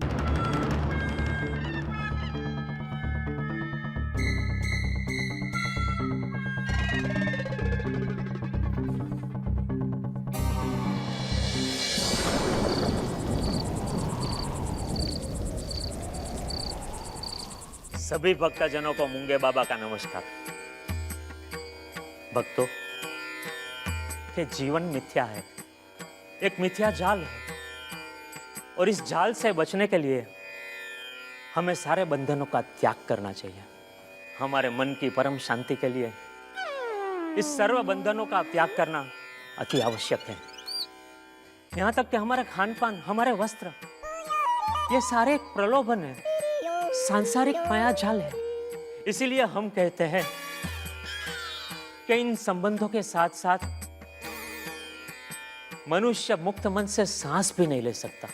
S12: सभी भक्तजनों को मूंगे बाबा का नमस्कार। भक्तों, ये जीवन मिथ्या है, एक मिथ्या जाल है, और इस जाल से बचने के लिए हमें सारे बंधनों का त्याग करना चाहिए। हमारे मन की परम शांति के लिए इस सर्व बंधनों का त्याग करना अति आवश्यक है। यहाँ तक कि हमारा खान पान, हमारे वस्त्र, ये सारे एक प्रलोभन है, सांसारिक माया जाल है। इसीलिए हम कहते हैं कि इन संबंधों के साथ साथ मनुष्य मुक्त मन से सांस भी नहीं ले सकता,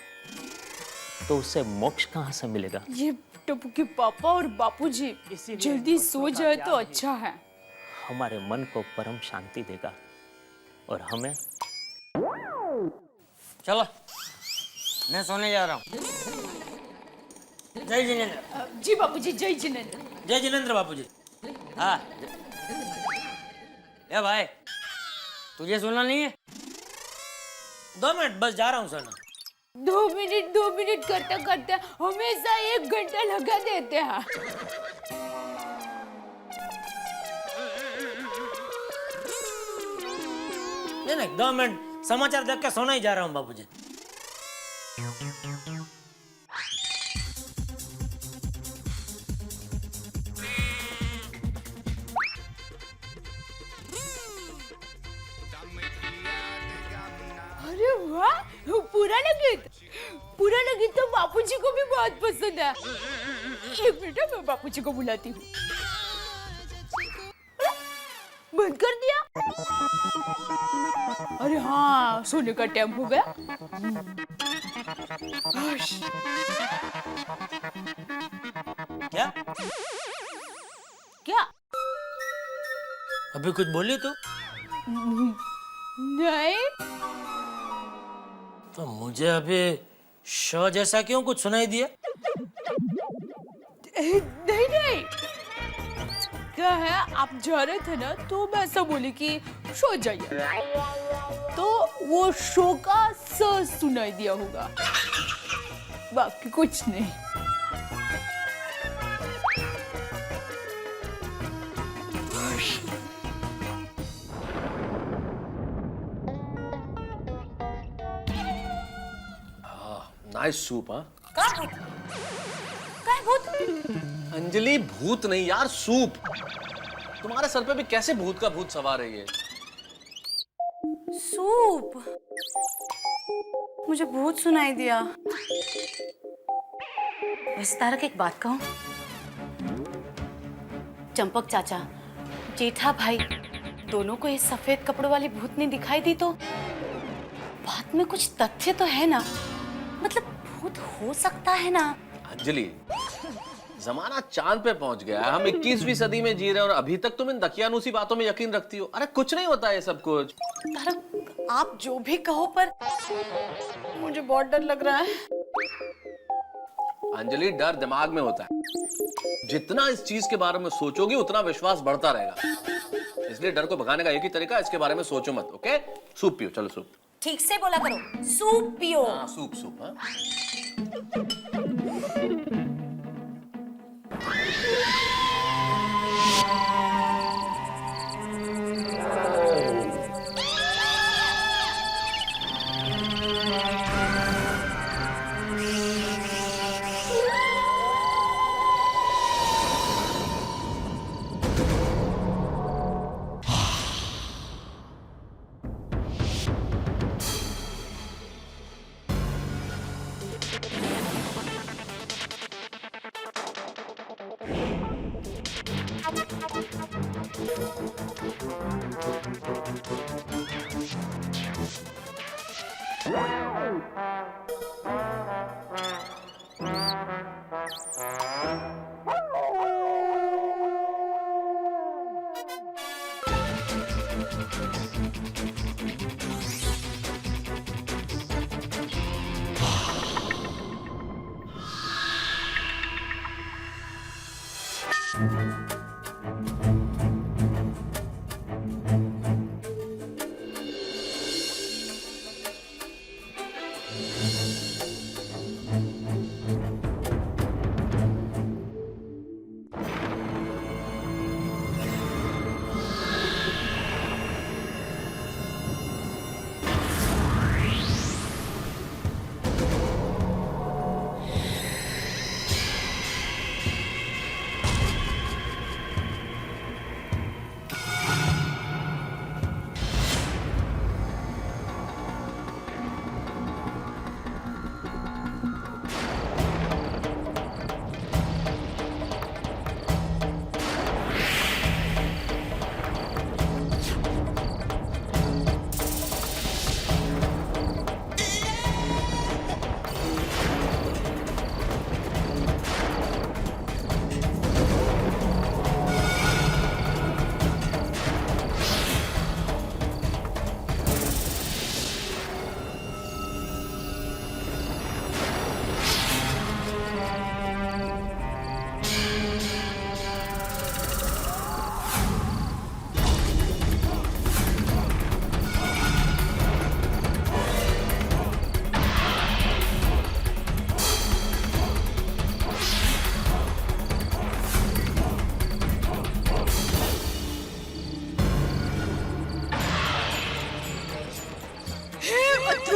S12: तो उसे मोक्ष कहां से मिलेगा?
S3: ये टप्पू के पापा और बापूजी जल्दी सो जाए तो अच्छा है।
S12: हमारे मन को परम शांति देगा और हमें।
S9: चलो मैं सोने जा रहा हूँ। जय जिनेंद्र।
S3: जी बापूजी, जय जिनेंद्र।
S4: जय जिनेंद्र बापूजी।
S9: हाँ ए भाई, तुझे सुना नहीं है?
S4: 2 मिनट बस, जा रहा हूँ सोना।
S3: 2 मिनट करते करते हमेशा 1 घंटा लगा देते हैं।
S4: नहीं 2 मिनट समाचार देख के सोना ही जा रहा हूँ बापूजी।
S3: अरे वाह, पूरा लगीत तो बापूजी को भी बहुत पसंद है। 1 मिनट, मैं बापूजी को बुलाती हूँ। बंद कर दिया। अरे हाँ, सोने का टाइम हो गया।
S4: क्या
S3: क्या?
S4: अभी कुछ बोली तू?
S3: नहीं
S4: तो मुझे अभी श जैसा क्यों कुछ सुनाई दिया?
S3: नहीं, क्या है, आप जा रहे थे ना, तो मैं ऐसा बोली कि सो जाइए, तो वो शो का स सुनाई दिया होगा, बाकी कुछ नहीं।
S8: Nice soup. हाँ
S7: काय भूत?
S8: अंजलि, भूत नहीं यार, सूप। तुम्हारे सर पे भी कैसे भूत का भूत सवार है ये?
S7: सूप? मुझे भूत सुनाई दिया। वैसे तारक, एक बात कहूं? चंपक चाचा, जेठा भाई, दोनों को इस सफेद कपड़ों वाली भूतनी दिखाई दी तो बात में कुछ तथ्य तो है ना? मतलब भूत हो सकता है ना?
S8: अंजलि, जमाना चांद पे पहुंच गया है। हम 21वीं सदी में जी रहे हैं और अभी तक तुम इन दकियानूसी बातों में यकीन रखती हो। अरे कुछ नहीं होता ये सब कुछ।
S7: तारक, आप जो भी कहो, पर मुझे बहुत डर लग रहा है।
S8: अंजलि, डर दिमाग में होता है। जितना इस चीज के बारे में सोचोगी उतना विश्वास बढ़ता रहेगा। इसलिए डर को भगाने का एक ही तरीका है, इसके बारे में सोचो मत। ओके? सूप पियो। चलो सूप।
S7: ठीक से बोला करो, सूप पियो।
S8: हाँ, सूप। हाँ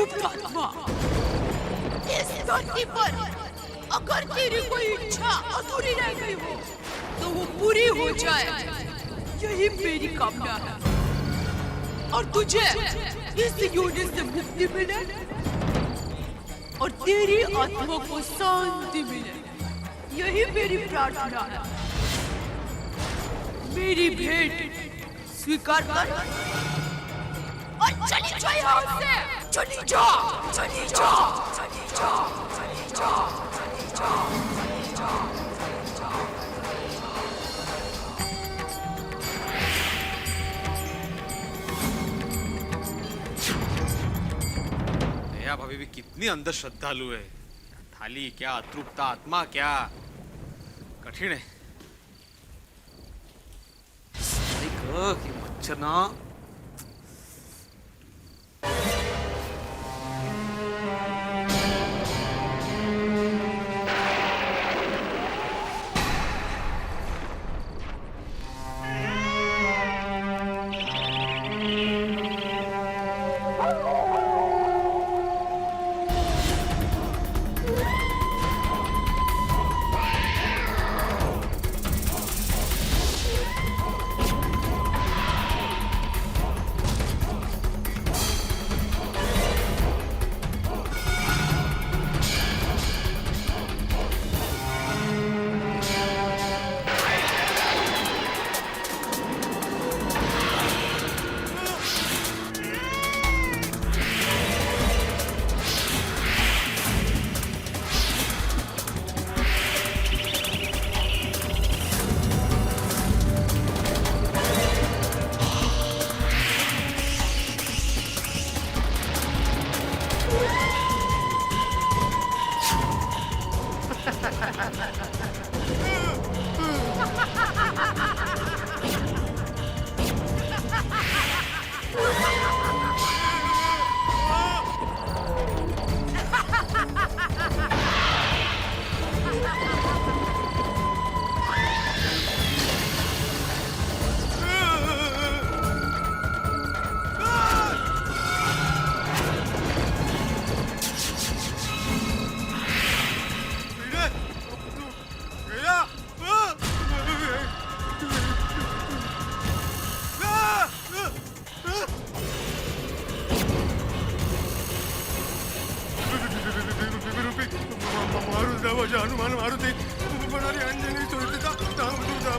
S3: अतृप्त आत्मा, इस धरती पर अगर तेरी कोई इच्छा अधूरी रह गई हो तो वो पूरी हो जाए, यही मेरी कामना है। और तुझे इस योनि से मुक्ति मिले और तेरी आत्मा को शांति मिले, यही मेरी प्रार्थना है। मेरी भेंट स्वीकार कर और चली जा यहाँ से, चली जा, चली जा, चली जा, चली जा, चली जा, चली जा।
S11: दया भाभी भी कितनी अंदर श्रद्धालु है। थाली क्या, अतृप्त आत्मा क्या, कठिन है। कि मच्छर ना
S13: हनुमान मारुति बनारी अंजनी सुरक्षिता राम दूता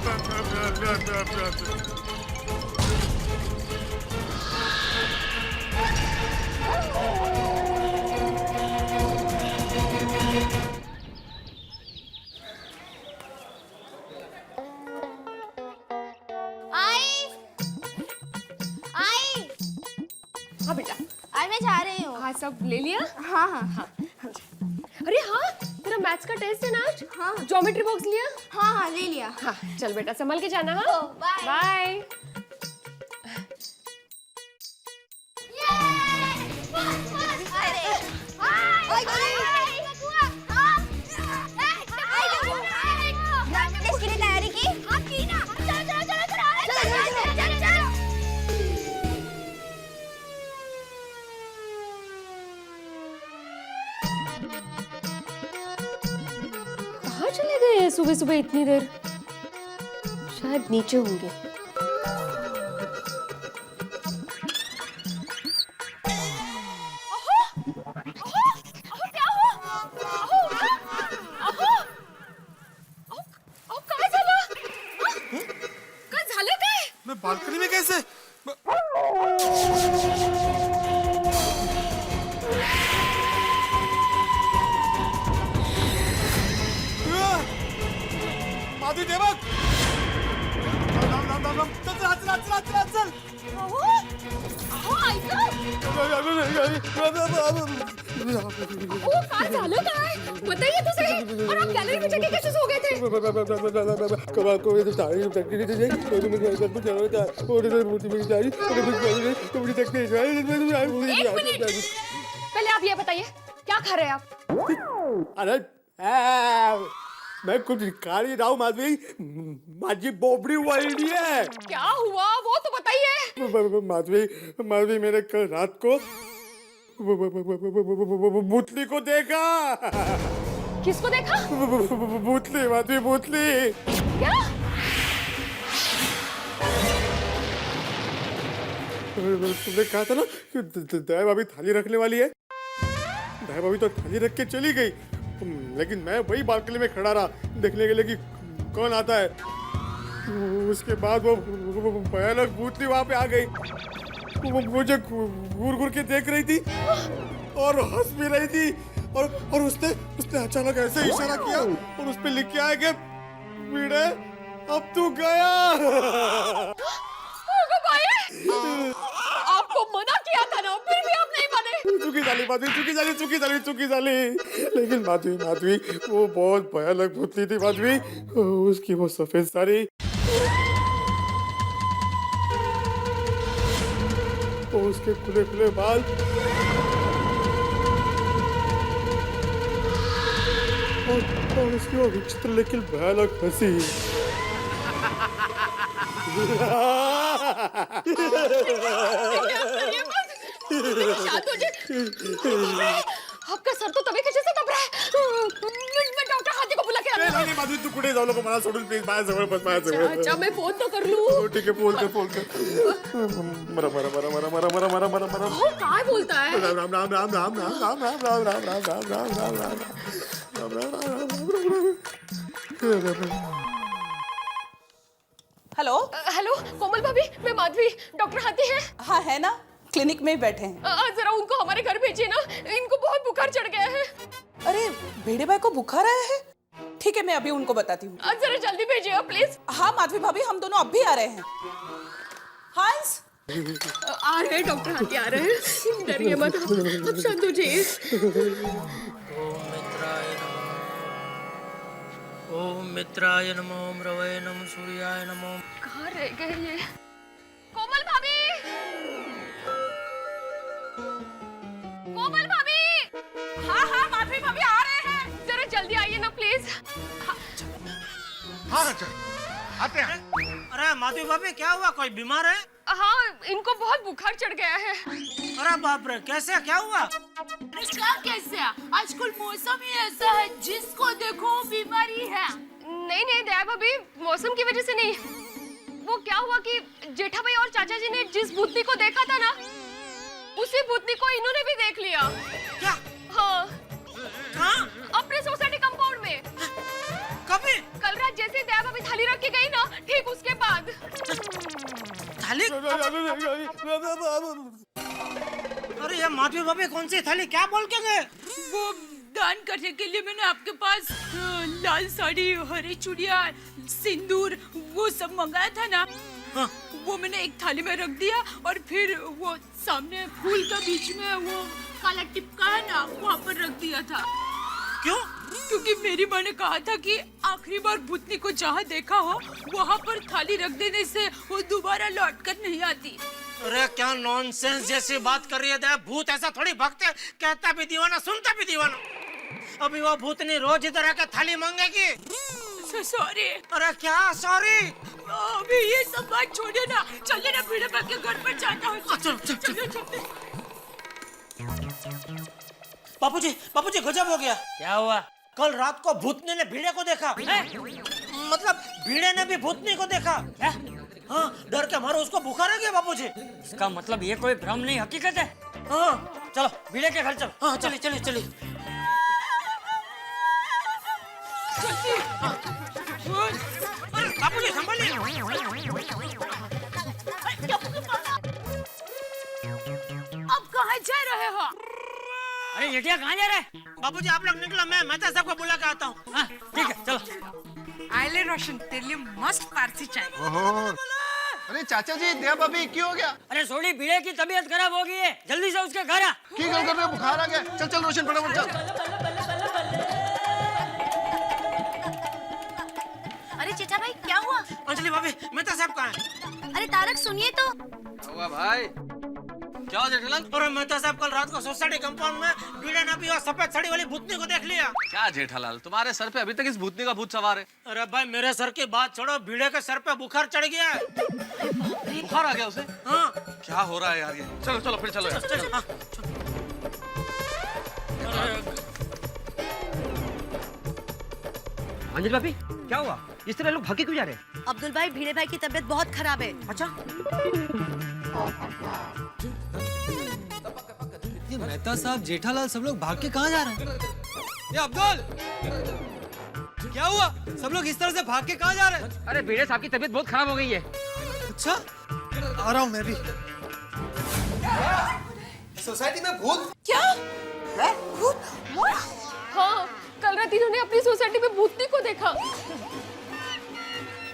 S10: हाँ बेटा,
S14: आज मैं जा रही हूँ।
S10: हाँ सब ले लिया?
S14: हाँ हाँ हाँ।
S10: अरे हाँ, तेरा मैथ्स का टेस्ट है ना आज? हाँ। ज्योमेट्री बॉक्स लिया?
S14: हाँ हाँ ले लिया।
S10: हाँ चल बेटा, संभल के जाना। हाँ
S14: बाय
S10: बाय।
S14: इसके लिए तैयारी की? हाँ की ना। चलो चलो चलो चलो चलो चलो।
S10: कहाँ चले गए सुबह सुबह इतनी देर? शायद नीचे होंगे।
S13: मैं बालकनी में कैसे? माधवी देवक! चल!
S10: काय झालं काय? बताइए तो सही। और आप गैलरी में जाके कैसे सो गए थे? एक मिनट, पहले आप ये बताइए क्या खा रहे हैं आप?
S13: अरे मैं कुछ खा नहीं रहा हूँ माधवी, माझी बोबड़ी वळली है।
S10: क्या हुआ वो तो बताइए।
S13: माधवी मैंने कल रात को भूतली को देखा।
S10: किसको देखा?
S13: भूतली माधवी, भूतली।
S10: क्या?
S13: तुमने कहा था ना कि दया भाभी थाली रखने वाली है। दया भाभी तो थाली रख के चली गई, लेकिन मैं वही बालकनी में खड़ा रहा देखने के लिए कि कौन आता है। उसके बाद वो भयानक भूतली वहां पे आ गई। वो मुझे घूर घूर के देख रही थी और हंस भी रही थी, और उसने अचानक ऐसे इशारा किया और उस पे लिख के आया कि भिड़े अब तू गया।
S10: आपको मना किया था ना, फिर भी आप नहीं माने।
S13: चुकी साली। लेकिन माधवी वो बहुत भयानक भूतली थी माधवी। उसकी वो सफेद साड़ी, वो उसके खुले खुले बाल, और उसकी वो विचित्र लेकिन भयानक हंसी।
S10: आपका सर तो तभी कैसे दब रहा है। मैं डॉक्टर हाथी को बुला के आता हूं।
S13: नहीं माधवी, तू कुठे जाऊ नको, मला सोडून प्लीज, माझ्याजवळ बस, माझ्याजवळ।
S10: अच्छा, मैं फोन तो कर लूं।
S13: ठीक है, फोन कर। मरा।
S10: वो काय बोलता है?
S13: राम।
S15: हेलो
S10: हेलो कोमल भाभी, मैं माधवी। डॉक्टर हाथी है?
S15: हाँ है ना, क्लिनिक में ही बैठे हैं।
S10: जरा उनको हमारे घर भेजिए ना, इनको बहुत बुखार चढ़ गया है।
S15: अरे भेड़े भाई को बुखार आया है? ठीक है, मैं अभी उनको बताती हूँ।
S10: जरा जल्दी भेजिए प्लीज।
S15: हाँ माधवी भाभी, हम दोनों अब भी आ रहे हैं। हंस
S10: आ रहे हैं, डॉक्टर हाथी आ रहे हैं। डरिए मत, अब शांत हो जाइए।
S4: ओम मित्राय नमो, ओम रवये नमो, सूर्याय नमो।
S10: कहाँ रह गए ये? कोमल भाभी, कोमल भाभी। हाँ माधवी भाभी आ रहे हैं, जरा जल्दी आइए ना प्लीज।
S13: हाँ आते हैं।
S4: अरे माधवी भाभी, क्या हुआ? कोई बीमार है?
S10: हाँ, इनको बहुत बुखार चढ़ गया है।
S4: अरे बाप रे, कैसे? क्या हुआ?
S3: क्या कैसे? आजकल मौसम ही ऐसा है, जिसको देखो बीमारी है।
S10: नहीं दया भाभी, मौसम की वजह से नहीं। वो क्या हुआ कि जेठा भाई और चाचा जी ने जिस भूतनी को देखा था ना, उसी भूतनी को इन्होंने भी देख लिया।
S4: क्या?
S10: हाँ।
S4: हाँ?
S10: अपने सोसाइटी कंपाउंड में।
S4: कभी?
S10: कल रात जैसे दया भाभी थाली रख के गई ना, ठीक उसके बाद।
S4: थाली? अरे ये माधवी भाभी कौन सी थाली? क्या बोल के गए?
S3: वो दान करने के लिए मैंने आपके पास लाल साड़ी, हरी चूड़ियां, सिंदूर, वो सब मंगाया था ना।
S4: हाँ।
S3: वो मैंने एक थाली में रख दिया, और फिर वो सामने फूल का बीच में वो काला टिपका है ना, वहाँ पर रख दिया था।
S4: क्यों?
S3: क्योंकि मेरी माँ ने कहा था कि आखिरी बार भूतनी को जहाँ देखा हो वहाँ पर थाली रख देने से वो दोबारा लौट कर नहीं आती।
S4: अरे क्या नॉनसेंस जैसी बात कर रही है? भूत ऐसा थोड़ी भगते, कहता भी दीवाना सुनता भी दीवाना। अभी वो भूतनी रोज इधर आकर थाली मांगेगी।
S3: सॉरी।
S4: अरे क्या सॉरी?
S3: अभी ये सब बात छोड़िए ना, चलिए ना भिड़े भाई के घर पर जाता हूँ।
S4: चलो। बापूजी गजब हो गया।
S9: क्या हुआ?
S4: कल रात को भूतनी ने भिड़े को देखा है? मतलब भिड़े ने भी भूतनी को देखा है? हाँ, डर के मारो उसको बुखार आ गया बापूजी।
S9: इसका मतलब ये कोई भ्रम नहीं, हकीकत है।
S4: हाँ
S9: चलो भिड़े के घर चलो।
S4: हाँ चलिए। बापूजी संभालिए।
S3: अब कहाँ जा रहे हो?
S9: अरे जेठिया कहाँ जा रहे हैं?
S4: बापूजी आप लोग निकलो, मैं मेहता साहब को बुला के आता हूँ।
S9: हाँ ठीक है, चलो।
S3: आइले रोशन, तेरे लिए मस्त पारसी चाय।
S6: अरे चाचा जी, दया भाभी क्यों हो गया?
S9: अरे सोडी, भिड़े की तबीयत खराब हो गई है, जल्दी से उसके घर आ।
S6: की गल कर रहे हो? बुखार आ गया। चल रोशन, फटाफट चल।
S14: अरे चचा भाई, क्या हुआ?
S4: अंजलि भाभी, मेहता साहब कहाँ है?
S14: अरे तारक सुनिए तो।
S6: हुआ भाई? क्या हो जेठालाल?
S4: अरे मेहता साहब कल रात को सोसाइटी कंपाउंड में भिड़े ने भी सफेद साड़ी वाली भूतनी को देख लिया।
S8: क्या जेठालाल, तुम्हारे सर पे अभी तक इस भूतनी का भूत सवार है?
S4: अरे भाई मेरे सर की बात छोड़ो, भिड़े के सर पे बुखार चढ़ गया है।
S8: बुखार आ गया उसे?
S4: हाँ।
S8: क्या हो रहा है यार ये? चलो फिर चलो यार।
S4: चलो।
S5: अंजलि भाभी क्या हुआ? इस तरह लोग भागे क्यों जा रहे हैं?
S7: अब्दुल भाई, भिड़े भाई की तबीयत बहुत खराब है।
S5: अच्छा,
S11: ये मेहता साहब, जेठालाल सब लोग भाग के कहाँ जा रहे हैं? ये अब्दुल, क्या हुआ? सब लोग इस तरह से भाग के कहाँ जा रहे हैं?
S5: अरे भिड़े साहब की तबीयत बहुत खराब हो गई है।
S11: अच्छा, आ रहा हूँ मैं भी।
S13: सोसाइटी में भूत?
S15: क्या? भूत?
S10: हाँ, कल रात इन्होंने अपनी सोसाइटी में भूतनी को देखा।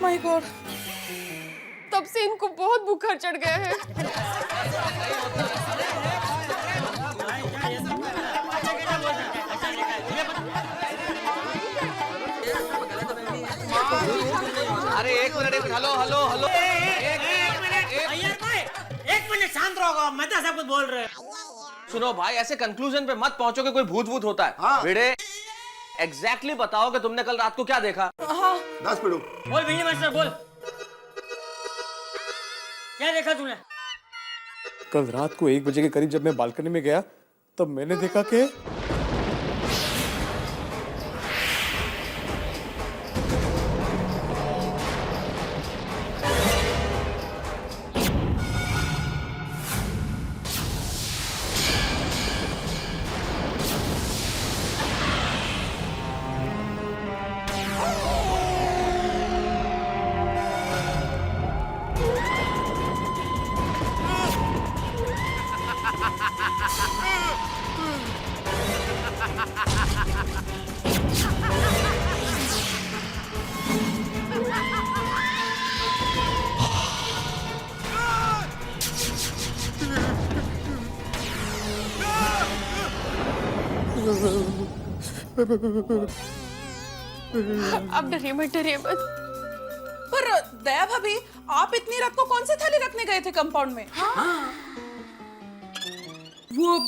S15: My God.
S10: तब से इनको बहुत बुखार चढ़ गया है।
S8: अरे एक मिनट, हेलो हेलो हेलो,
S4: एक मिनट शांत रहो, मेहता साहब कुछ बोल रहे हैं।
S8: सुनो भाई, ऐसे कंक्लूजन पे मत पहुंचो कि कोई भूत वूत होता है।
S13: हाँ।
S8: भिड़े, एग्जैक्टली बताओ कि तुमने कल रात को क्या देखा?
S15: हाँ।
S13: 10 पिड़ू।
S9: बोल भिड़े मास्टर बोल, क्या देखा तूने?
S13: कल रात को 1 बजे के करीब जब मैं बालकनी में गया तब मैंने देखा कि
S10: आप डरिए मत, डरिए मत।
S15: पर दया भाभी, आप इतनी रात को कौन सी थाली रखने गए थे कंपाउंड में?
S3: वो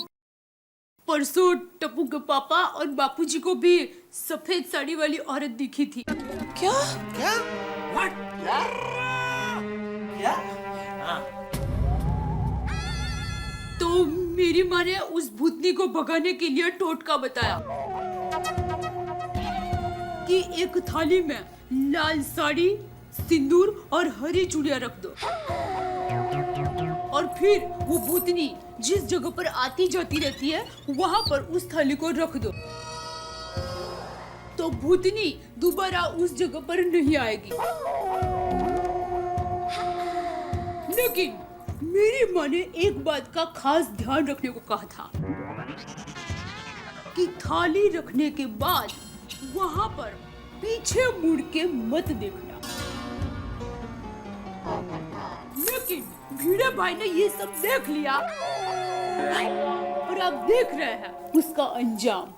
S3: परसों टप्पू के पापा और बापूजी को भी सफेद साड़ी वाली औरत दिखी थी।
S15: क्या?
S11: क्या?
S3: तो मेरी माँ ने उस भूतनी को भगाने के लिए टोटका बताया कि एक थाली में लाल साड़ी, सिंदूर और हरी चूड़ियां रख दो, और फिर वो भूतनी जिस जगह पर आती जाती रहती है वहां पर उस थाली को रख दो, तो भूतनी दोबारा उस जगह पर नहीं आएगी। लेकिन मेरी माँ ने एक बात का खास ध्यान रखने को कहा था कि थाली रखने के बाद वहां पर पीछे मुड़ के मत देखना। लेकिन भिड़े भाई ने ये सब देख लिया और आप देख रहे हैं उसका अंजाम।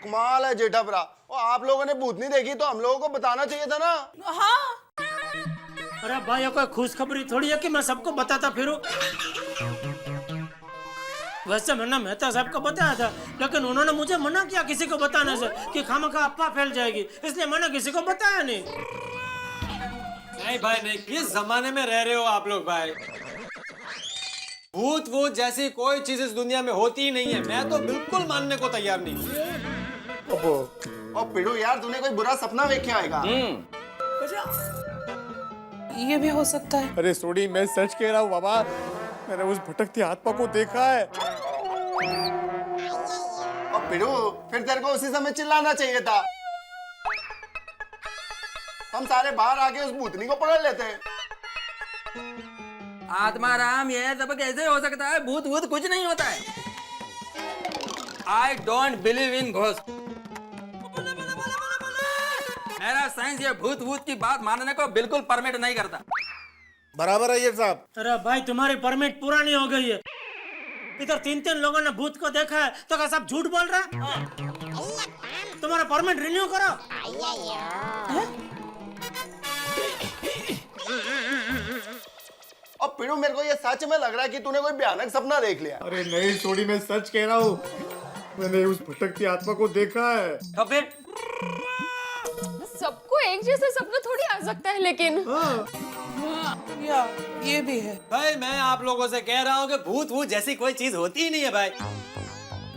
S13: कमाल है जेठा भरा। और आप लोगों ने भूतनी देखी तो हम लोगों को बताना चाहिए था ना।
S15: हाँ।
S4: अरे भाई, कोई खुशखबरी थोड़ी है कि मैं सबको बताता फिरूं। वैसे मैंने मेहता साहब को बताया था, लेकिन उन्होंने मुझे मना किया किसी को बताने से कि खामखा अफवाह फैल जाएगी, इसलिए मैंने किसी को बताया नहीं।
S11: नहीं भाई नहीं, किस जमाने में रह रहे हो आप लोग भाई? भूत वूत जैसी कोई चीज इस दुनिया में होती ही नहीं है। मैं तो बिल्कुल मानने को तैयार नहीं हूँ।
S13: और पिड़ू यार, तूने कोई बुरा सपना देखे आएगा।
S15: ये भी हो सकता है।
S13: अरे सोडी, मैं सच कह रहा हूँ बाबा, मैंने उस भटकती आत्मा को देखा है। और पिड़ू, फिर तेरे को उसी समय चिल्लाना चाहिए था। हम सारे बाहर आके उस भूतनी को पकड़ लेते हैं।
S9: आत्माराम, ये सब कैसे हो सकता है? भूत भूत कुछ नहीं होता है। I don't believe in ghost. मेरा साइंस ये भूत भूत की बात मानने को बिल्कुल परमिट नहीं करता।
S13: बराबर है ये साहब।
S4: अरे भाई, तुम्हारी परमिट पुरानी हो गई है। इधर 3 लोगों ने भूत को देखा है तो क्या सब झूठ बोल रहा है? तुम्हारा परमिट रिन्यू करो।
S13: और पिड़ू, मेरे को ये सच में लग रहा है कि तूने कोई भयानक सपना देख लिया। अरे नहीं सोडी, मैं सच कह रहा हूँ, मैंने उस भटकती आत्मा को देखा है।
S9: तो फिर
S10: सबको एक जैसा सपना थोड़ी आ सकता है, लेकिन
S3: हाँ,
S15: या ये भी है।
S11: भाई मैं आप लोगों से कह रहा हूँ कि भूत वूत जैसी कोई चीज होती ही नहीं है भाई।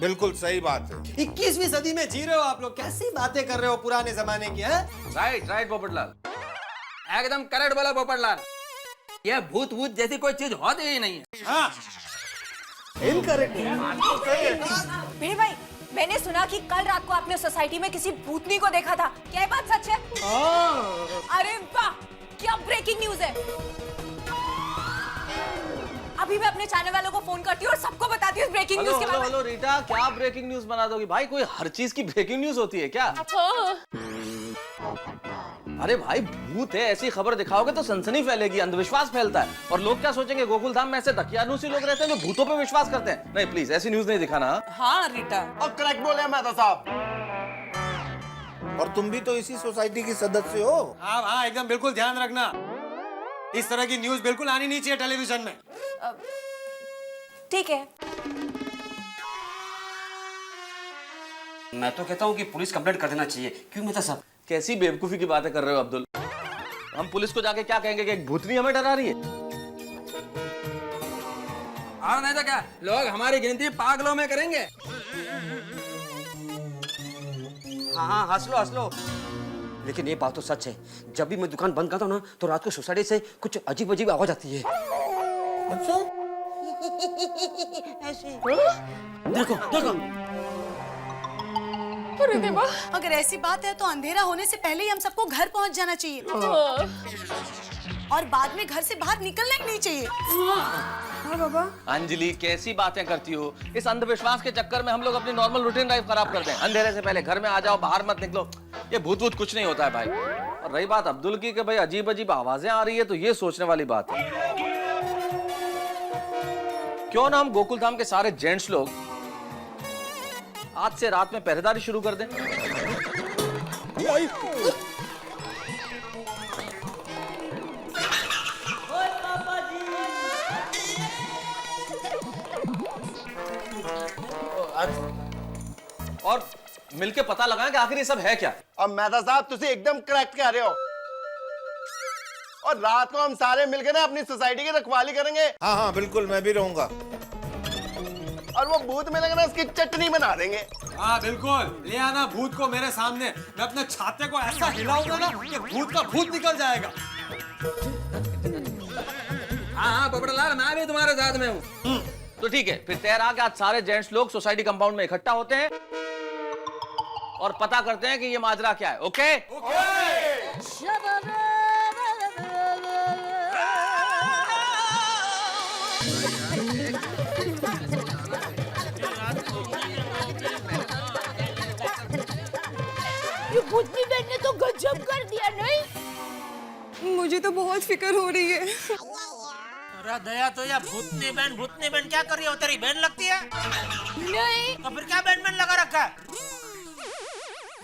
S16: बिल्कुल सही बात है।
S11: 21वीं सदी में जी रहे हो आप लोग, कैसी बातें कर रहे हो पुराने जमाने की हैं?
S5: राइट राइट पोपटलाल, एकदम करेक्ट बोला पोपटलाल। ये भूत भूत जैसी कोई चीज होती ही नहीं है।
S11: हाँ इनकरेक्ट।
S14: भिड़े भाई, मैंने सुना कि कल रात को आपने सोसाइटी में किसी भूतनी को देखा था, क्या ये बात सच है? अरे वाह, क्या ब्रेकिंग न्यूज है। अभी मैं अपने चैनल वालों को फोन करती हूँ और सबको बताती हूँ ब्रेकिंग न्यूज के बारे में।
S8: हेलो रीटा, क्या ब्रेकिंग न्यूज बना दोगी भाई? कोई हर चीज की ब्रेकिंग न्यूज होती है क्या? अरे भाई भूत है, ऐसी खबर दिखाओगे तो सनसनी फैलेगी, अंधविश्वास फैलता है और लोग क्या सोचेंगे गोकुल धाम में ऐसे दकियानूसी लोग रहते हैं जो भूतों पे विश्वास करते हैं। नहीं प्लीज ऐसी न्यूज नहीं दिखाना।
S15: हाँ रीटा,
S16: और करेक्ट बोले मेहता साहब। और तुम भी तो इसी सोसाइटी की सदस्य हो।
S11: हाँ हाँ एकदम बिल्कुल ध्यान रखना, इस तरह की न्यूज बिल्कुल आनी नहीं चाहिए टेलीविजन में।
S14: ठीक है।
S5: मैं तो कहता हूँ कि पुलिस कंप्लेंट कर देना चाहिए। क्यों मेहता साहब?
S8: कैसी बेवकूफी की बातें कर रहे हो अब्दुल? हम पुलिस को जाके क्या कहेंगे कि एक भूतनी हमें डरा रही है?
S5: और नहीं तो क्या, लोग हमारी गिनती पागलों में करेंगे। हाँ हाँ हंस लो हंस लो, लेकिन ये बात तो सच है, जब भी मैं दुकान बंद करता हूँ ना तो रात को सोसाइटी से कुछ अजीब अजीब आवाज आती है।
S16: अच्छा
S5: देखो देखो।
S7: अरे देवा, अगर ऐसी बात है तो अंधेरा होने से पहले ही हम सबको घर पहुंच जाना चाहिए और बाद में घर से बाहर निकलना ही नहीं चाहिए। हाँ बाबा।
S8: अंजलि कैसी बातें करती हो? इस अंधविश्वास के चक्कर में हम लोग अपनी नॉर्मल रूटीन लाइफ खराब कर दें। अंधेरे से पहले घर में आ जाओ, बाहर मत निकलो। ये भूत भूत कुछ नहीं होता है भाई। और रही बात अब्दुल की कि भाई अजीब अजीब आवाजें आ रही है, तो ये सोचने वाली बात है। क्यों ना हम गोकुल धाम के सारे जेंट्स लोग आज से रात में पहरेदारी शुरू कर दें। और मिलके पता लगाएं कि आखिर ये सब है क्या।
S16: अब मेहता साहब तुसी एकदम करेक्ट कह रहे हो। और रात को हम सारे मिलकर ना अपनी सोसाइटी की रखवाली करेंगे। हाँ हाँ बिल्कुल, मैं भी रहूंगा। और वो भूत मिलेंगे ना, उसकी चटनी बना देंगे।
S11: हाँ बिल्कुल, ले आना भूत को मेरे सामने। मैं अपने छाते को ऐसा हिलाऊंगा ना कि भूत का भूत निकल जाएगा।
S5: हाँ हाँ पोपटलाल, मैं भी तुम्हारे साथ में हूँ।
S8: तो ठीक है, फिर तैयार आके आज सारे जेंट्स लोग सोसाइटी कंपाउंड में इकट्ठा होते हैं और पता करते हैं कि ये माजरा क्या है। ओके?
S3: ये भूतनी बहन ने तो गजब कर दिया नहीं?
S14: मुझे तो बहुत फिक्र हो रही है।
S4: अरे दया, तो या भूतनी बहन क्या कर रही हो? तेरी बहन लगती है?
S3: नहीं।
S4: तो फिर क्या बहन लगा रखा है?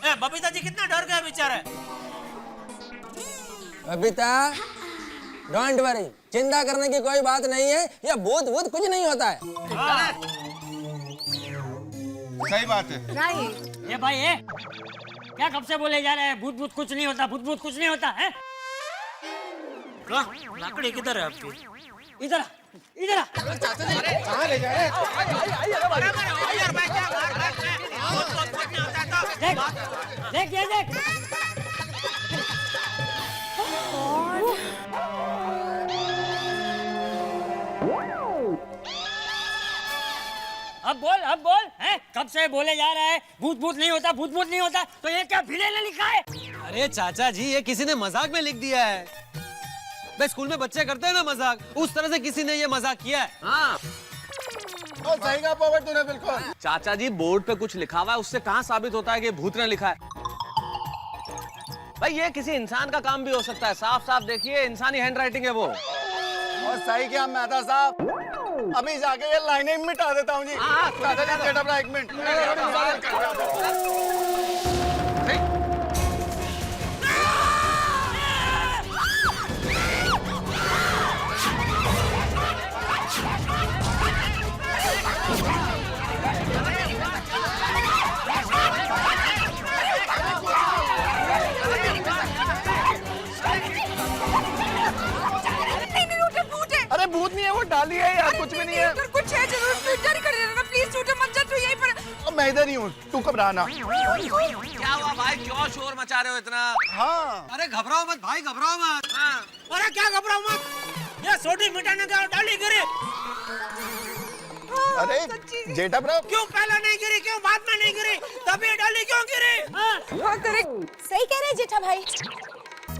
S4: ए, बबीता जी कितना डर गया बेचारे।
S5: बबीता, डोंट वरी, चिंता करने की कोई बात नहीं है। ये भूत भूत कुछ नहीं होता है।
S16: सही बात है।
S9: ये भाई है क्या कब से बोले जा रहे हैं भूत भूत कुछ नहीं होता, भूत भूत कुछ नहीं होता है?
S4: लाकड़ी किधर है आपकी?
S9: इधर इधर
S16: कहाँ ले जा रहे हैं?
S9: देख ये देख। अब बोल हैं? कब से बोले जा रहा है भूत भूत नहीं होता, भूत भूत नहीं होता, तो ये क्या भिड़े ने लिखा है?
S11: अरे चाचा जी, ये किसी ने मजाक में लिख दिया है। भाई स्कूल में बच्चे करते हैं ना मजाक, उस तरह से किसी ने ये मजाक किया है।
S8: हाँ
S16: और सही कहा पोपट तूने बिल्कुल।
S8: चाचा जी, बोर्ड पे कुछ लिखा हुआ है, उससे कहाँ साबित होता है कि भूत ने लिखा है? भाई ये किसी इंसान का काम भी हो सकता है। साफ साफ देखिए, इंसानी हैंडराइटिंग है वो।
S16: और सही क्या मेहता साहब, अभी जाके ये लाइनें मिटा देता हूँ जी। एक मिनट। वो डाली है यार, कुछ भी नहीं है।
S14: कुछ है जरूर, तू इधर ही खड़े रहना प्लीज, छूटे मत जा, तू यहीं पर।
S16: अब मैं इधर ही हूँ, तू घबराना।
S8: क्या हुआ भाई, क्यों शोर मचा रहे हो इतना?
S16: हाँ
S4: अरे घबराओ मत भाई, घबराओ मत। अरे क्या घबराओ मत, ये सोडी मिटाने का डाली गिरी।
S16: अरे जेठा ब्रो,
S4: क्यों पहले नहीं गिरी, क्यों बाद में नहीं गिरी, तभी डाली क्यों गिरी?
S14: हाँ करेक्ट, सही कह रहे हैं जेठा भाई।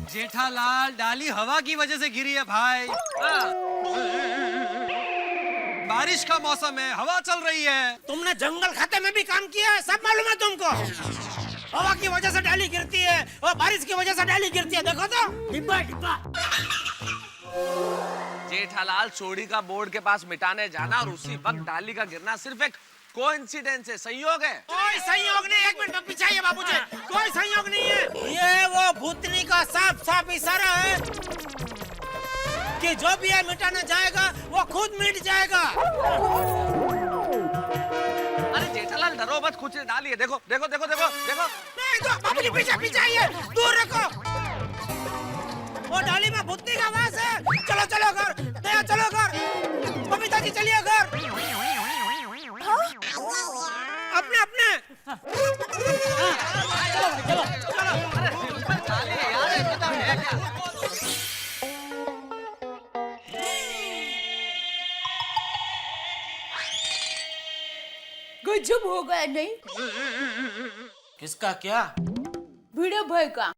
S6: जेठालाल, डाली हवा की वजह से गिरी है भाई। बारिश का मौसम है, हवा चल रही है।
S4: तुमने जंगल खाते में भी काम किया है, सब मालूम है तुमको। हवा की वजह से डाली गिरती है और बारिश की वजह से डाली गिरती है, देखो तो। डिब्बा डिब्बा।
S8: जेठालाल, सोडी का बोर्ड के पास मिटाने जाना और उसी वक्त डाली का गिरना सिर्फ एक कोइंसिडेंस है, संयोग है।
S4: कोई संयोग नहीं, एक मिनट पीछे आइए बाबूजी, कोई संयोग नहीं है। ये वो भूतनी का साफ साफ इशारा है कि जो भी ये मिटाना जाएगा वो खुद मिट जाएगा।
S8: अरे जेठालाल डरो मत, कुछ डालिए, देखो देखो देखो देखो देखो।
S4: नहीं तो बाबूजी पीछे पीछे आइए, दूर रखो। वो डाली में भूतनी का वास है। चलो चलो घर, दया चलो घर, बबीता जी चलिए घर। अपने अपने चलो
S3: गजब हो गया नहीं?
S4: किसका क्या?
S3: भिड़े भाई का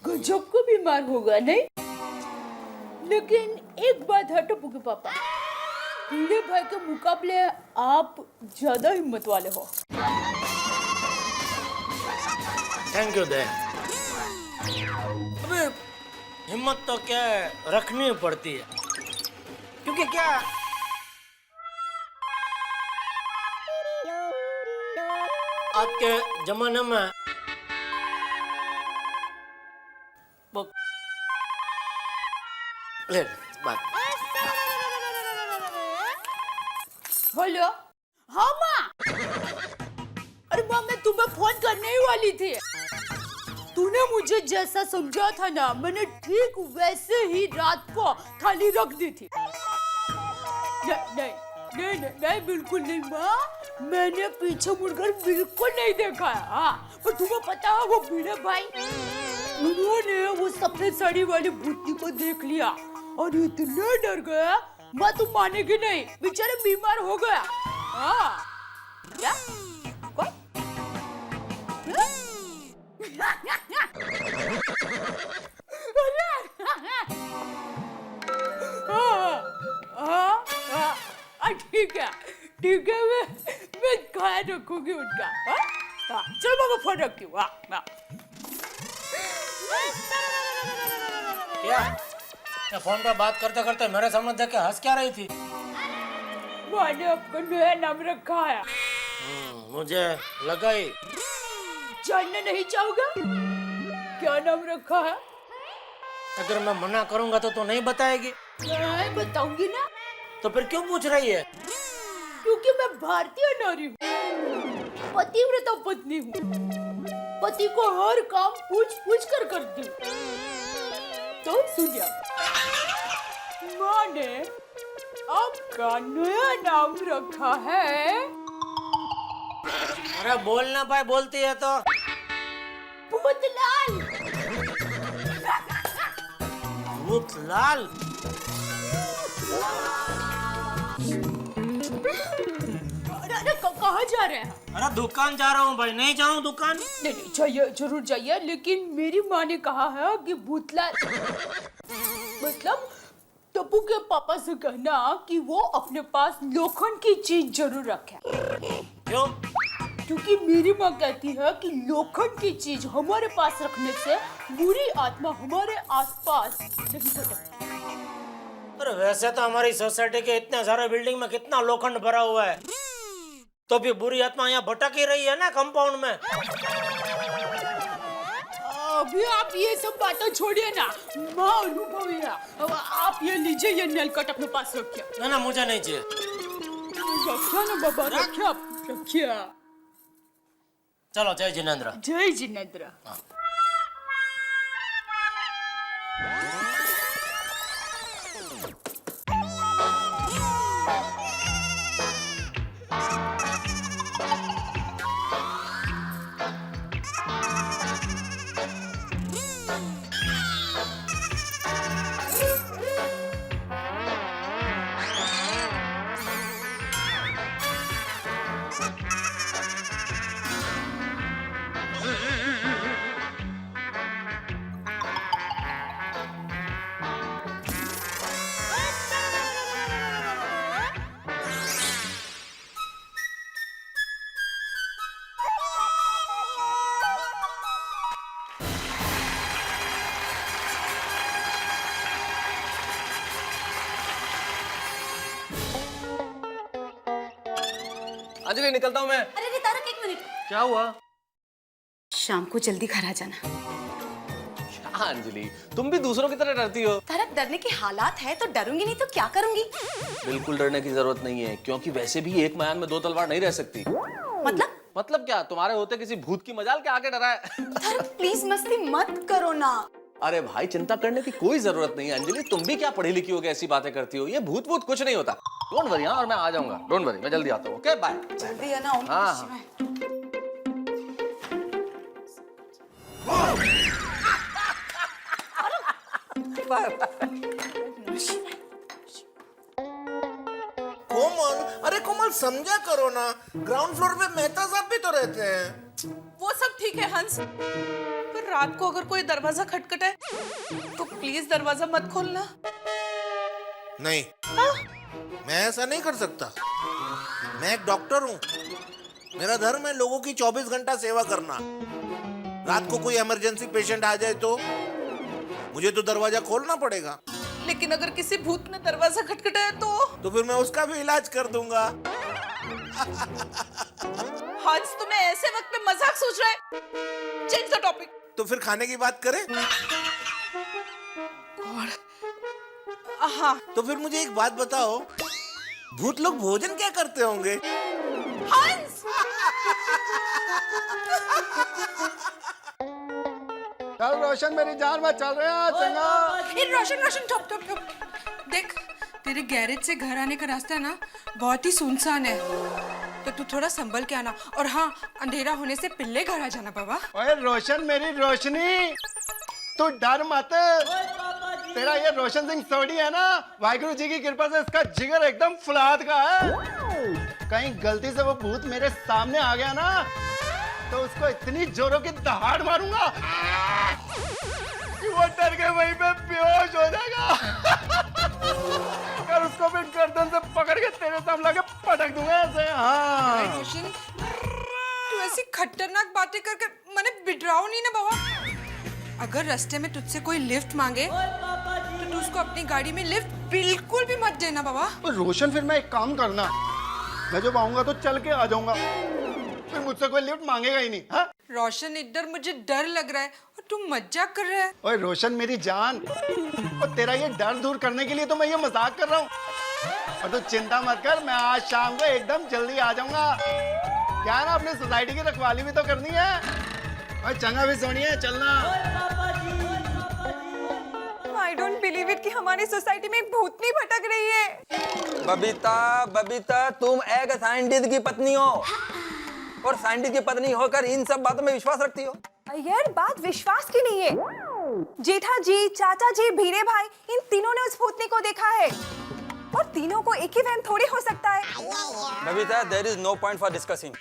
S3: गजब को बीमार हो गया नहीं? लेकिन एक बात है टप्पू के पापा, भिड़े भाई के मुकाबले आप ज्यादा हिम्मत वाले हो।
S4: Thank you they. अबे हिम्मत तो क्या है, रखनी पड़ती है, क्योंकि क्या आज के जमाने में ले बात।
S3: हेलो, हाँ माँ। अरे माँ, मैं तुम्हें फोन करने ही वाली थी। तूने मुझे जैसा समझा था ना, मैंने ठीक वैसे ही रात को थाली रख दी थी। नहीं नहीं नहीं नहीं, नहीं बिल्कुल नहीं माँ, मैंने पीछे मुड़कर बिल्कुल नहीं देखा है। हाँ, पर तुम्हें पता है वो भिड़े भाई, उन्होंने वो सफेद साड़ी वाली भूतनी को देख लिया और इतना डर गया, माँ तुम मानेगी नहीं, बेचारे बीमार हो गया। हाँ क्या? ठीक है, मैं ख्याल रखूंगी उनका। चलो बाबा, फोन रखती हूँ।
S4: क्या फोन पर बात करते करते मेरे सामने देख के हंस क्या रही थी?
S3: मैंने आपका नया नाम रखा है।
S4: मुझे लगा ही।
S3: जानना नहीं चाहोगे क्या नाम रखा है?
S4: अगर मैं मना करूंगा तो नहीं बताएगी?
S3: मैं बताऊंगी ना।
S4: तो फिर क्यों पूछ रही है?
S3: क्योंकि मैं भारतीय नारी हूँ, पतिव्रता पत्नी हूँ, पति को हर काम पूछ पूछ कर करती हूँ। तो सुनिए, माँ ने आपका नया नाम रखा है।
S4: अरे बोल ना पाए, बोलती है तो।
S3: भूतलाल।
S4: भूतलाल?
S3: अरे कहाँ जा रहे हैं?
S4: अरे दुकान जा रहा हूँ भाई। नहीं जाऊँ दुकान?
S3: नहीं नहीं, जाइए, जरूर जाइए, लेकिन मेरी माँ ने कहा है कि भूतलाल मतलब टप्पू के पापा से कहना कि वो अपने पास लोखंड की चीज जरूर रखे।
S4: क्यों?
S3: क्योंकि मेरी माँ कहती है कि लोखंड की चीज हमारे पास रखने से बुरी आत्मा हमारे आसपास नहीं भटकती।
S4: अरे वैसे तो हमारी सोसाइटी के इतने सारे बिल्डिंग में कितना लोखंड भरा हुआ है, तो भी बुरी आत्मा यहाँ भटक ही रही है ना कंपाउंड में।
S3: अभी आप ये सब बातें छोड़िए ना, माँ अनुभवी है। आप ये लीजिए, ये नेल कट अपने पास रखिए।
S4: ना मुझे नहीं चाहिए।
S3: रखिए ना बाबा, रखिए, आप रखिए।
S4: चलो, जय जिनेंद्र।
S3: जय जिनेंद्र।
S8: अंजलि निकलता हूँ मैं।
S7: अरे तारक, एक मिनट।
S8: क्या हुआ?
S7: शाम को जल्दी घर आ जाना।
S8: हाँ अंजलि, तुम भी दूसरों की तरह डरती हो।
S7: तारक, डरने की हालात है तो डरूंगी नहीं तो क्या करूंगी?
S8: बिल्कुल डरने की जरूरत नहीं है, क्योंकि वैसे भी एक मयान में दो तलवार नहीं रह सकती। मतलब क्या, तुम्हारे होते किसी भूत की मजाल के आगे डरा है?
S7: तारक प्लीज मस्ती मत करो ना।
S8: अरे भाई, चिंता करने की कोई जरूरत नहीं है अंजलि, तुम भी क्या पढ़ी लिखी हो के ऐसी बातें करती हो? ये भूत भूत कुछ नहीं होता। डोंट वरी, और मैं आ जाऊंगा। डोंट वरी, मैं जल्दी आता हूँ। Okay bye.
S7: जल्दी है ना?
S8: हाँ।
S16: कोमल, अरे कोमल समझा करो ना, ग्राउंड फ्लोर पे मेहता साहब भी तो रहते हैं।
S15: वो सब ठीक है हंस, पर रात को अगर कोई दरवाजा खटखटाए तो प्लीज दरवाजा मत खोलना।
S16: नहीं, मैं ऐसा नहीं कर सकता। मैं एक डॉक्टर हूँ, मेरा धर्म है लोगों की 24 घंटा सेवा करना। रात को कोई इमरजेंसी पेशेंट आ जाए तो मुझे तो दरवाजा खोलना पड़ेगा।
S15: लेकिन अगर किसी भूत ने दरवाजा खटखटाया तो
S16: फिर मैं उसका भी इलाज कर दूंगा।
S15: हंस, तुम्हें ऐसे वक्त में मजाक सोच रहा है? Change the topic.
S16: तो फिर खाने की बात करें?
S15: हाँ।
S16: तो फिर मुझे एक बात बताओ, भूत लोग भोजन क्या करते होंगे?
S15: हंस!
S16: चल रोशन, मेरी जान में चल रहे हैं चंगा।
S15: रोशन ठप। देख, तेरे गैरेज से घर आने का रास्ता है ना, बहुत ही सुनसान है, तो तू थोड़ा संभल के आना। और हाँ, अंधेरा होने से पहले घर आ जाना बाबा।
S16: ओए रोशन, मेरी रोशनी, तू डर मत। तेरा ये रोशन सिंह सोडी है ना, वाहिगुरु जी की कृपा से इसका जिगर एकदम फुलाद का है। कहीं गलती से वो भूत मेरे सामने आ गया ना, तो उसको इतनी जोरों की दहाड़ मारूंगा कि वो डर के वहीं पे बेहोश हो जाएगा। और उसको भी गर्दन से पकड़ के तेरे सामने लाके पटक दूंगा ऐसे। हाँ
S15: रोशन, तू ऐसी खतरनाक बातें करके मैंने बिडराओ नहीं ना बाबा। अगर रास्ते में तुझसे कोई लिफ्ट मांगे तो तू उसको अपनी गाड़ी में लिफ्ट बिल्कुल भी मत देना बाबा।
S16: रोशन, फिर मैं एक काम करना, मैं जब आऊंगा तो चल के आ जाऊंगा, फिर मुझसे कोई लिफ्ट मांगेगा ही नहीं। हाँ?
S15: रोशन, इधर मुझे डर लग रहा है और तू मजाक कर रहा है।
S16: ओए रोशन मेरी जान, और तेरा ये डर दूर करने के लिए तो मैं ये मजाक कर रहा हूँ। और तू चिंता मत कर, मैं आज शाम को एकदम जल्दी आ जाऊंगा। क्या है ना, अपनी सोसाइटी की रखवाली भी तो करनी है। और चंगा भी सोनी है, चलना।
S14: I don't believe it कि हमारी सोसाइटी में एक भूतनी भटक रही है।
S17: बबीता, तुम एक साइंटिस्ट की पत्नी हो और साइंटिस्ट की पत्नी होकर इन सब बातों में विश्वास रखती हो।
S14: यार, बात विश्वास की नहीं है। जेठा जी, चाचा जी, भीरे भाई, इन तीनों ने उस भूतनी को देखा है, और तीनों को एक ही वहम थोड़ी हो सकता है।
S17: Babita, there is no point for discussing।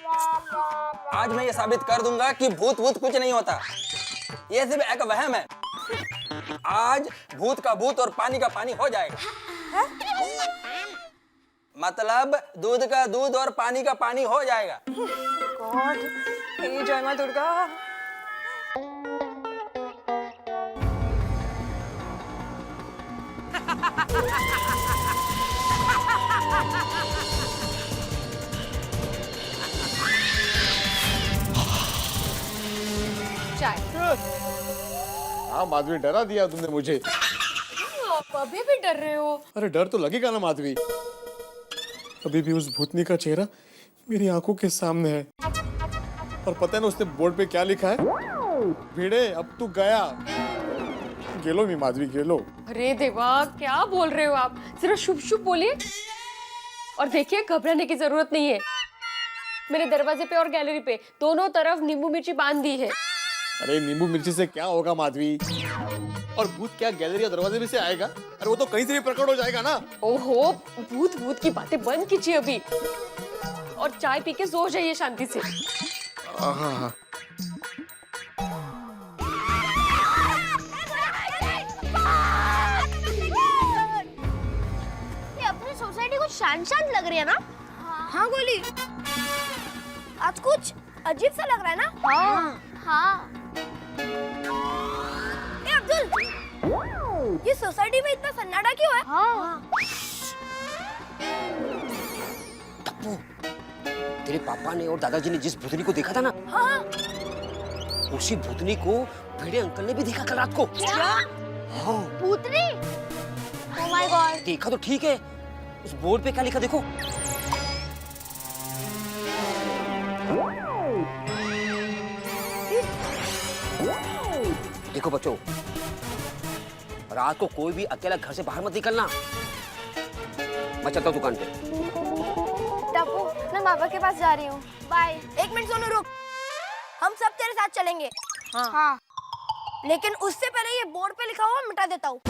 S17: आज मैं ये साबित कर दूंगा कि भूत कुछ नहीं होता, ये सिर्फ एक वहम है। आज भूत का भूत और पानी का पानी हो जाएगा। मतलब दूध का दूध और पानी का पानी हो जाएगा।
S14: गॉड, हे जय मां दुर्गा।
S13: हाँ माधवी, डरा दिया तुमने मुझे।
S10: आप अभी भी डर रहे हो?
S13: अरे डर तो लगेगा ना माधवी, अभी भी उस भूतनी का चेहरा मेरी आंखों के सामने है। और पता है ना उसने बोर्ड पे क्या लिखा है? भिड़े अब तू गया। गेलो मी माधवी, गेलो।
S10: अरे देवा, क्या बोल रहे हो आप? जरा शुभ शुभ बोलिए। और देखिए, घबराने की जरूरत नहीं है। मेरे दरवाजे पे और गैलरी पे दोनों तरफ नींबू मिर्ची बांध दी है।
S13: अरे नींबू मिर्ची से क्या होगा माधवी? और भूत क्या गैलरी या दरवाजे में से आएगा? अरे वो तो कहीं से भी प्रकट हो जाएगा ना।
S10: ओहो, भूत की बातें बंद कीजिए अभी, और चाय पी के सो जाइए शांति से।
S13: हाँ।
S18: ये अपनी सोसाइटी कुछ शांत लग रही है ना? हाँ गोली, आज कुछ अजीब सा लग रहा है ना? हाँ। ए अब्दुल, ये सोसाइटी में इतना सन्नाटा क्यों है?
S5: तेरे पापा ने और दादाजी ने जिस भूतनी को देखा था ना,
S18: हाँ।
S5: उसी भूतनी को भिड़े अंकल ने भी देखा कल रात को।
S18: क्या?
S5: हाँ।
S18: भूतनी? Oh my God.
S5: देखा तो ठीक है, उस बोर्ड पे क्या लिखा देखो। देखो बच्चों, रात को कोई भी अकेला घर से बाहर मत निकलना। मैं चलता हूँ दुकान पे।
S18: टप्पू, मैं पापा के पास जा रही हूँ। बाय। एक मिनट सोनू रुक। हम सब तेरे साथ चलेंगे। हाँ। लेकिन उससे पहले ये बोर्ड पे लिखा हुआ मिटा देता हूँ।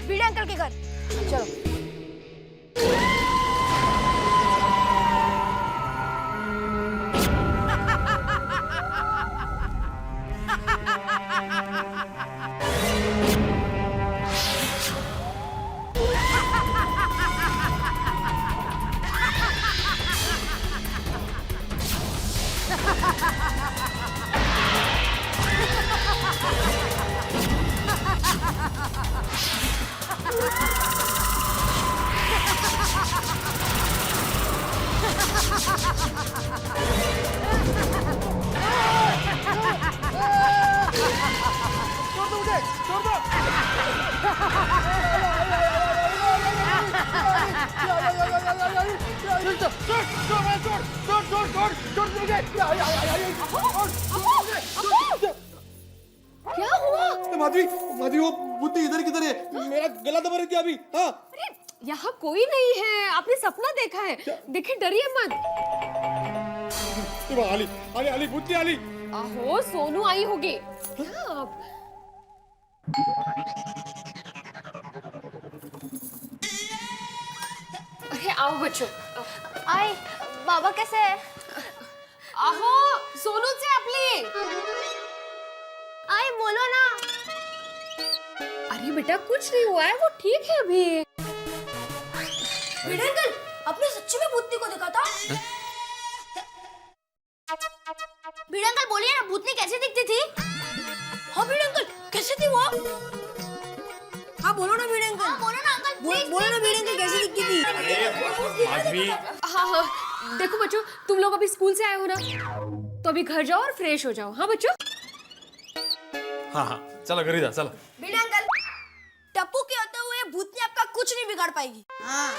S18: भिड़े अंकल के घर चलो। क्या हुआ?
S13: माधवी, माधवी वो बुद्धि इधर किधर है? मेरा गला दबा रही थी अभी। हाँ।
S10: यहाँ कोई नहीं है, आपने सपना देखा है। देखिए, डरिए मत।
S13: आली, आली, आली, बुद्धि आली।
S10: आहो, सोनू आई होगी। क्या आप? अरे आओ बच्चों।
S18: आए, बाबा कैसे है?
S10: आहो, सोनू से अपली।
S18: आए, बोलो ना।
S10: अरे बेटा, कुछ नहीं हुआ है, वो ठीक है अभी।
S18: भिड़े अंकल, आपने सच्ची में भूतनी को देखा था? भिड़े अंकल बोलिए ना, भूतनी कैसे दिखती थी? हाँ भिड़े अंकल, कैसे थी वो? हाँ बोलो ना भिड़े अंकल। हाँ बोलो ना अंकल, बोलो ना भिड़े अंकल कैसे दिखती थी?
S13: माधवी।
S10: हाँ, देखो बच्चों, तुम लोग अभी स्कूल से आए हो ना, तो अभी घर जाओ और फ्रेश हो जाओ। हाँ बच्चों?
S11: हाँ, चलो घर जा, चलो।
S18: भिड़े अंकल, टप्पू के होते हुए भूतनी आपका कुछ नहीं बिगाड़ पाएगी। हाँ।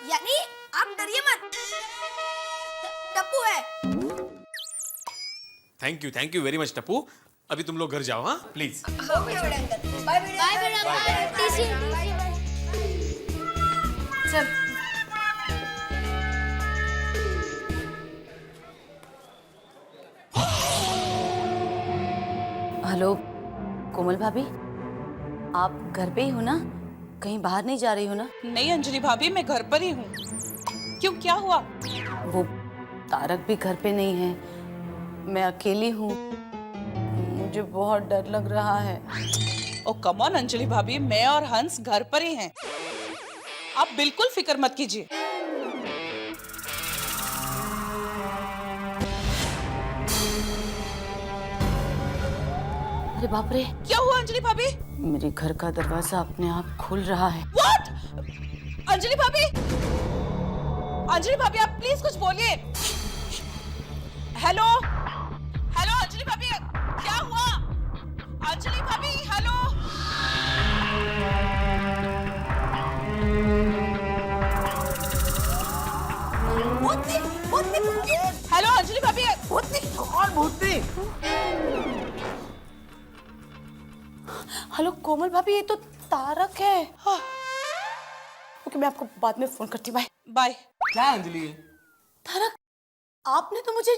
S18: यानी आप डरिए मत, टप्पू है।
S11: Thank you very much Tappu. अभी तुम लोग घर जाओ। हाँ please.
S18: Okay Bhide uncle, bye Bhide uncle. TC. चल।
S7: हेलो कोमल भाभी, आप घर पे ही हो ना? कहीं बाहर नहीं जा रही हो ना?
S15: नहीं अंजलि भाभी, मैं घर पर ही हूँ। क्यों, क्या हुआ?
S7: वो तारक भी घर पे नहीं है, मैं अकेली हूँ, मुझे बहुत डर लग रहा है।
S15: ओ कम ऑन अंजलि भाभी, मैं और हंस घर पर ही हैं। आप बिल्कुल फिक्र मत कीजिए।
S7: अरे बाप रे,
S15: क्या हुआ अंजलि भाभी?
S7: मेरे घर का दरवाजा अपने आप खुल रहा है।
S15: What? अंजलि भाभी, अंजलि भाभी आप प्लीज कुछ बोलिए। हेलो हेलो अंजलि भाभी, क्या हुआ? अंजलि भाभी हेलो। हेलो अंजलि भाभी,
S2: कौन भूतनी?
S7: हेलो कोमल भाभी, ये तो तारक है। ओके, मैं आपको बाद में फोन करती हूँ। Bye
S15: bye.
S8: क्या अंजलि?
S7: तारक, आपने तो मुझे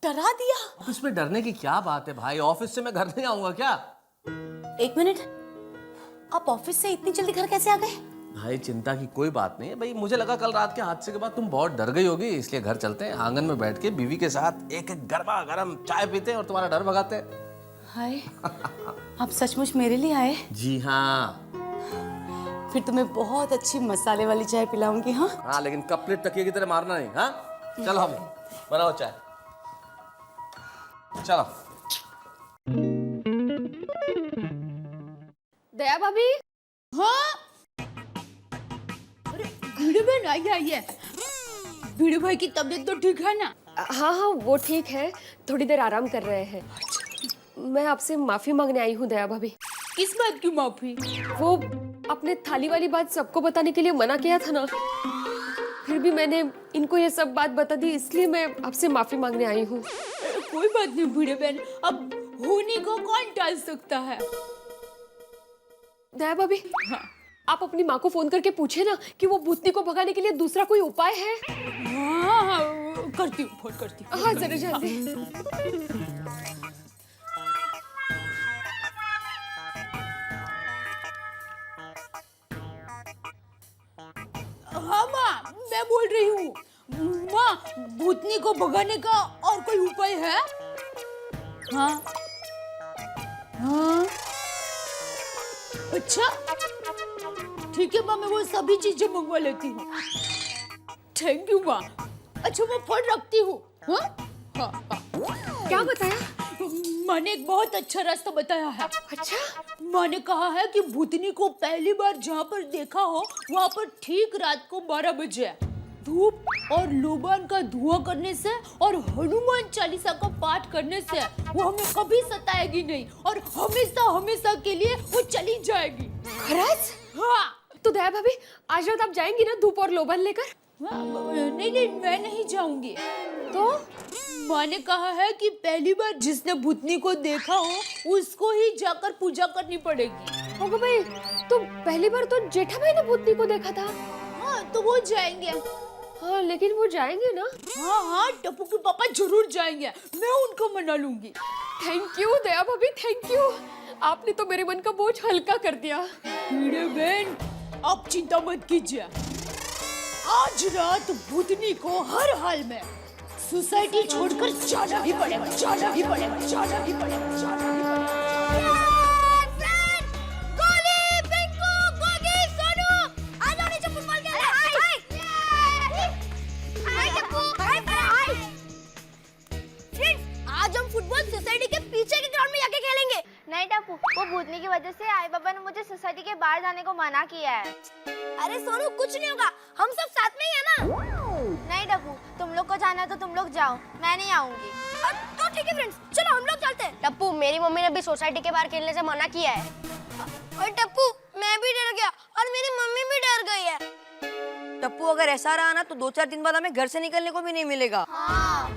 S7: डरा दिया।
S8: ऑफिस में डरने की क्या बात है भाई? ऑफिस से मैं घर नहीं आऊंगा क्या?
S7: एक मिनट, आप ऑफिस से इतनी जल्दी घर कैसे आ गए?
S8: भाई चिंता की कोई बात नहीं है भाई, मुझे लगा कल रात के हादसे के बाद तुम बहुत डर गई होगी, इसलिए घर चलते हैं, आंगन में बैठ के बीवी के साथ एक एक गरमा गरम चाय पीते हैं और तुम्हारा डर भगाते हैं।
S7: हाय, आप सचमुच मेरे लिए आए?
S8: जी हाँ।
S7: फिर तुम्हें बहुत अच्छी मसाले वाली चाय पिलाऊंगी। हाँ
S8: हाँ, लेकिन कप प्लेट तकिए की तरह मारना नहीं। हाँ चलो, हम बनाओ चाय, चलो।
S10: दया भाभी।
S3: हाँ, अरे भिड़े बहन आइए। भिड़े भाई की तबीयत तो ठीक है ना?
S10: हाँ हाँ, वो ठीक है, थोड़ी देर आराम कर रहे हैं। मैं आपसे माफी मांगने आई हूँ दया भाभी।
S3: किस बात की माफी?
S10: वो आपने थाली वाली बात सबको बताने के लिए मना किया था ना, फिर भी मैंने इनको ये सब बात बता दी, इसलिए मैं आपसे माफी मांगने आई हूँ।
S3: कोई बात नहीं भिड़े बहन, अब होने को कौन टाल सकता है।
S10: दया भाभी,
S3: हाँ।
S10: आप अपनी माँ को फोन करके पूछे ना कि वो भूतनी को भगाने के लिए दूसरा कोई उपाय है।
S3: हाँ, करती हूँ, फोन करती हूँ।
S10: हाँ जरा जल्दी।
S3: हाँ माँ, मैं बोल रही हूँ। माँ, भूतनी को भगाने का और कोई उपाय है? हाँ हाँ, अच्छा ठीक है माँ, मैं वो सभी चीजें मंगवा लेती हूँ। थैंक यू माँ। अच्छा मैं फोन रखती हूँ। हाँ हाँ हाँ।
S10: क्या बताया?
S3: माँ ने एक बहुत अच्छा रास्ता बताया है।
S10: अच्छा?
S3: माँ ने कहा है कि भूतनी को पहली बार जहाँ पर देखा हो वहाँ पर ठीक रात को 12 बजे धूप और लोबान का धुआं करने से और हनुमान चालीसा का पाठ करने से वो हमें कभी सताएगी नहीं और हमेशा हमेशा के लिए वो चली जाएगी।
S10: खरच?
S3: हाँ।
S10: तो दया भाभी, आज रात आप जाएंगी ना धूप और लोबान लेकर?
S3: नहीं नहीं, मैं नहीं जाऊंगी।
S10: तो
S3: माँ ने कहा है कि पहली बार जिसने भूतनी को देखा हो उसको ही जाकर पूजा करनी पड़ेगी।
S10: होगा भाई, तो पहली बार तो जेठा भाई ने भूतनी को देखा था।
S3: हाँ, तो वो जाएंगे।
S10: हाँ, लेकिन वो जाएंगे ना?
S3: हाँ हाँ, टप्पू के पापा जरूर जाएंगे, मैं उनको मना लूंगी।
S10: थैंक यू दया भाभी, थैंक यू। आपने तो मेरे मन का बोझ हल्का कर दिया।
S3: भिड़े बहन, आप चिंता मत कीजिए, आज रात भूतनी को हर हाल में सोसाइटी छोड़कर जाना ही पड़ेगा, जाना ही पड़ेगा, जाना ही पड़ेगा, जाना ही पड़ेगा।
S18: गोली, पिंकू, गोगी, सोनू, आ जाओ नीचे फुटबॉल खेलने। हाय टप्पू, हाय। फ्रेंड्स, आज हम फुटबॉल सोसाइटी के पीछे के ग्राउंड में जाके खेलेंगे।
S19: नहीं टप्पू, वो भूतनी की वजह से आई बाबा ने मुझे सोसाइटी के बाहर जाने को मना किया है।
S18: अरे सोनू, कुछ नहीं होगा, हम सब साथ में ही है ना।
S19: नहीं टप्पू, तुम लोग को जाना है तो तुम लोग जाओ, मैं नहीं आऊंगी।
S18: तो ठीक है फ्रेंड्स, चलो हम लोग चलते हैं।
S19: टप्पू, मेरी मम्मी ने भी सोसाइटी के बाहर खेलने से मना किया है।
S18: और टप्पू, मैं भी डर गया और मेरी मम्मी भी डर गई है।
S20: टप्पू, अगर ऐसा रहा ना तो 2-4 दिन बाद हमें घर से निकलने को भी नहीं मिलेगा।
S18: हाँ।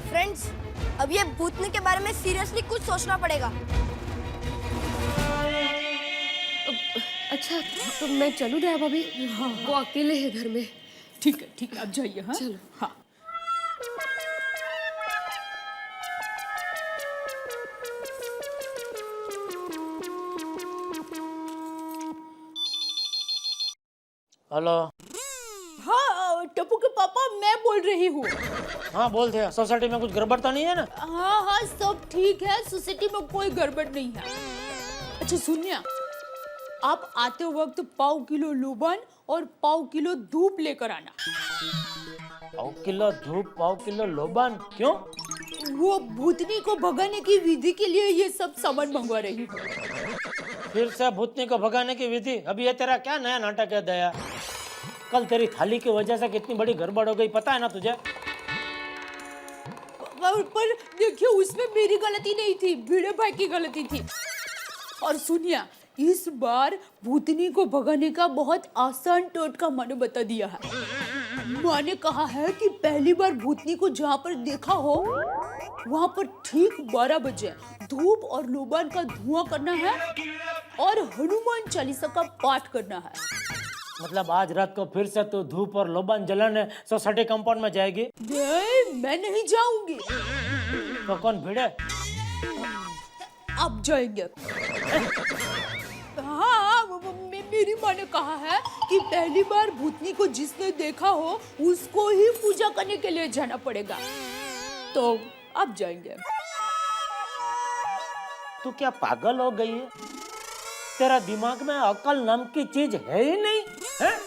S18: फ्रेंड्स, अब ये भूतनी के बारे में सीरियसली कुछ सोचना पड़ेगा।
S10: अच्छा, तो मैं चलूं दया भाभी?
S3: हाँ,
S10: वो अकेले है घर में।
S3: ठीक है, आप जाइए। हाँ
S10: चलो।
S3: हाँ।
S4: हेलो।
S3: हाँ, टप्पू के पापा, मैं बोल रही हूँ।
S4: हाँ बोलते, सोसाइटी में कुछ गड़बड़ तो नहीं है ना?
S3: हाँ हाँ, सब ठीक है, सोसाइटी में कोई गड़बड़ नहीं है। अच्छा सुनिए, आप आते वक्त 1/4 किलो लोबान और 1/4 किलो धूप लेकर आना।
S4: 1/4 किलो धूप, 1/4 किलो लोबान, क्यों?
S3: वो भूतनी को भगाने की विधि के लिए ये सब सामान मंगवा रही हूँ।
S4: फिर से भूतनी को भगाने की विधि? अभी ये तेरा क्या नया नाटक है दया? कल तेरी थाली की वजह से कितनी बड़ी गड़बड़ हो गई, पता है ना तुझे?
S3: पर देखिए, उसमें मेरी गलती नहीं थी, भिड़े भाई की गलती थी। और सुनिए, इस बार भूतनी को भगाने का बहुत आसान टोटका माँ ने बता दिया है। माँ ने कहा है कि पहली बार भूतनी को जहाँ पर देखा हो वहाँ पर ठीक 12 बजे धूप और लोबान का धुआं करना है और हनुमान चालीसा का पाठ करना है।
S4: मतलब आज रात को फिर से तू धूप और लोबान जलाने सोसाइटी कंपाउंड में जाएगी?
S3: नहीं, मैं नहीं जाऊंगी।
S4: तो कौन भिड़े?
S3: आप जाएंगे। हाँ, मेरी माँ ने कहा है कि पहली बार भूतनी को जिसने देखा हो उसको ही पूजा करने के लिए जाना पड़ेगा। तो अब जाएंगे।
S12: तू क्या पागल हो गई है? तेरा दिमाग में अकल नाम की चीज है ही नहीं है?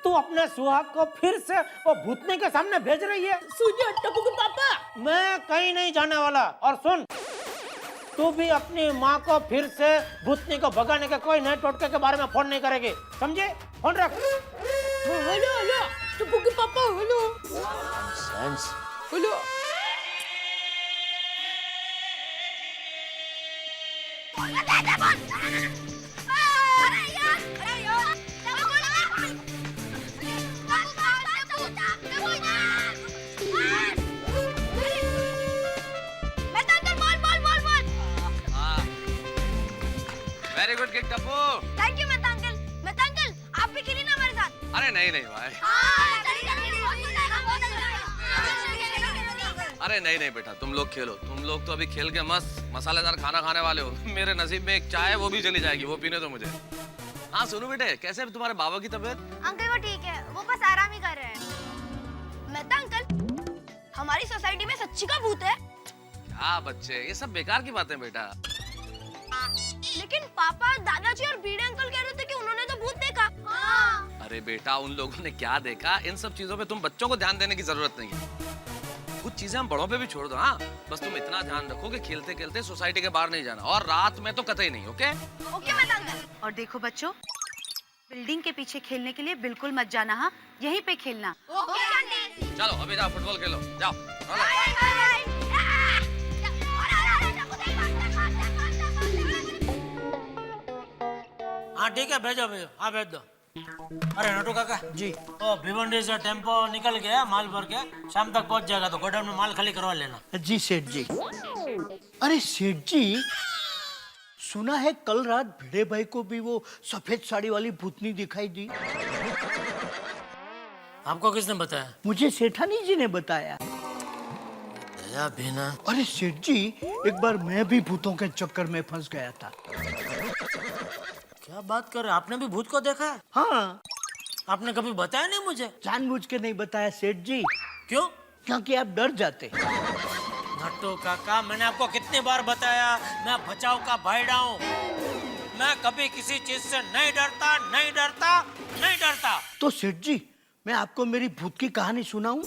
S12: तू अपने सुहाग को फिर से वो भूतनी के सामने भेज रही है।
S3: सुनिए टप्पू के पापा,
S12: मैं कहीं नहीं जाने वाला। और सुन, तू भी अपनी माँ को फिर से भूतनी को भगाने के कोई नए टोटके के बारे में फोन नहीं करेगी, समझे? फोन रख।
S3: हेलो हेलो टप्पू के पापा, hello hello.
S17: Very good kid Tappu.
S18: Thank you Mehta uncle. Mehta uncle आप भी खेलिए ना हमारे साथ।
S17: अरे नहीं नहीं भाई, अरे नहीं नहीं बेटा, तुम लोग खेलो। तुम लोग तो अभी खेल के मस्त मसालेदार खाना खाने वाले हो। मेरे नसीब में एक चाय, वो भी चली जाएगी, वो पीने दो मुझे। हाँ सुनो बेटे, कैसे तुम्हारे बाबा की तबीयत?
S18: अंकल वो ठीक है, वो बस आराम ही कर रहे हैं। मेहता अंकल, हमारी सोसाइटी में सच्ची का भूत है?
S17: क्या बच्चे, ये सब बेकार की बातें बेटा।
S18: लेकिन पापा, दादाजी और बीड़े अंकल कह रहे थे कि उन्होंने तो भूत देखा। हाँ।
S17: अरे बेटा, उन लोगों ने क्या देखा, इन सब चीजों पे तुम बच्चों को ध्यान देने की जरूरत नहीं है। कुछ चीजें हम बड़ों पे भी छोड़ दो। हाँ, बस तुम इतना ध्यान रखो कि खेलते खेलते सोसाइटी के बाहर नहीं जाना, और रात में तो कतई नहीं। Okay
S18: okay Mehta uncle.
S7: और देखो बच्चों, बिल्डिंग के पीछे खेलने के लिए बिल्कुल मत जाना। हाँ, यहीं पे खेलना।
S18: Okay aunty.
S17: चलो अभी जाओ फुटबॉल खेलो, जाओ।
S4: हाँ ठीक है, भेजो भेजो। हाँ भेज दो। अरे नटू काका
S2: जी,
S4: ओ भिवंडी से टेम्पो निकल गया माल भर के, शाम तक पहुंच जाएगा, तो गोडाउन में माल खाली करवा लेना।
S2: जी सेठ जी। अरे सेठ जी, सुना है कल रात भिड़े भाई को भी वो सफेद साड़ी वाली भूतनी दिखाई दी।
S4: आपको किसने बताया?
S2: मुझे सेठानी जी ने बताया।
S4: दया भीना।
S2: अरे सेठ जी, एक बार मैं भी भूतों के चक्कर में फंस गया था।
S4: क्या बात कर रहे, आपने भी भूत को देखा है?
S2: हाँ।
S4: आपने कभी बताया नहीं मुझे?
S2: जानबूझ के नहीं बताया सेठ जी।
S4: क्यों?
S2: क्योंकि आप डर जाते।
S4: नट्टू काका, मैंने आपको कितनी बार बताया, मैं बचाव का भाईड़ा हूँ। मैं कभी किसी चीज से नहीं डरता, नहीं डरता, नहीं डरता।
S2: तो सेठ जी, मैं आपको मेरी भूत की कहानी सुनाऊं?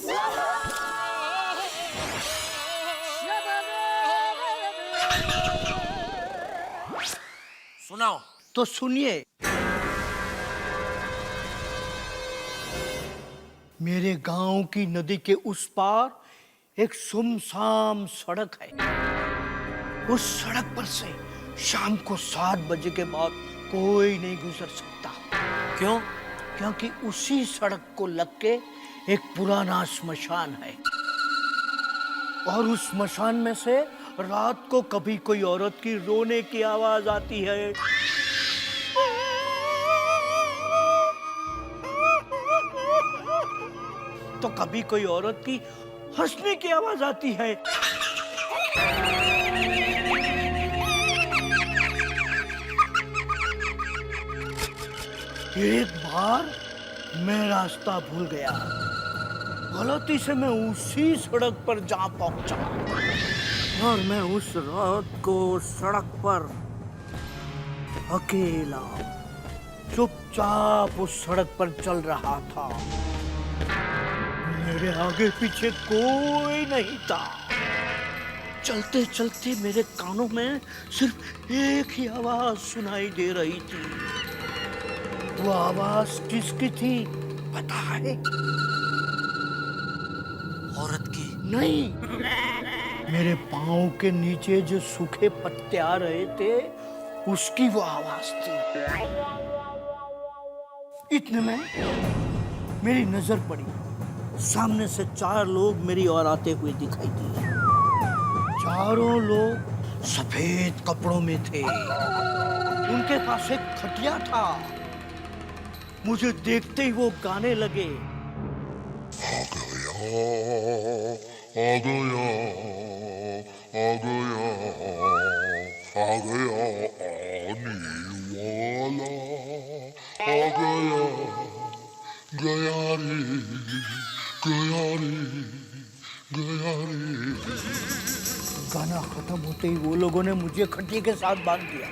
S4: सुनाओ।
S2: तो सुनिए। मेरे गांव की नदी के उस पार एक सुमसाम सड़क है। उस सड़क पर से शाम को 7 बजे के बाद कोई नहीं गुजर सकता।
S4: क्यों?
S2: क्योंकि उसी सड़क को लग के एक पुराना स्मशान है, और उस स्मशान में से रात को कभी कोई औरत की रोने की आवाज आती है, तो कभी कोई औरत की हंसने की आवाज आती है। एक बार मैं रास्ता भूल गया, गलती से मैं उसी सड़क पर जा पहुंचा, और मैं उस रात को सड़क पर अकेला चुपचाप उस सड़क पर चल रहा था। मेरे आगे पीछे कोई नहीं था। चलते चलते मेरे कानों में सिर्फ एक ही आवाज सुनाई दे रही थी। वो आवाज किसकी थी पता है?
S4: औरत की?
S2: नहीं, मेरे पाँव के नीचे जो सूखे पत्ते आ रहे थे उसकी वो आवाज थी। इतने में मेरी नजर पड़ी, सामने से 4 लोग मेरी ओर आते हुए दिखाई दिए। चारों लोग सफेद कपड़ों में थे। उनके पास एक खटिया था। मुझे देखते ही वो गाने लगे,
S21: आ गया, आ गया, आ गया, आ गया आने वाला, गया रे गया रे गया रे।
S2: गाना खत्म होते ही वो लोगों ने मुझे खटिया के साथ बांध दिया,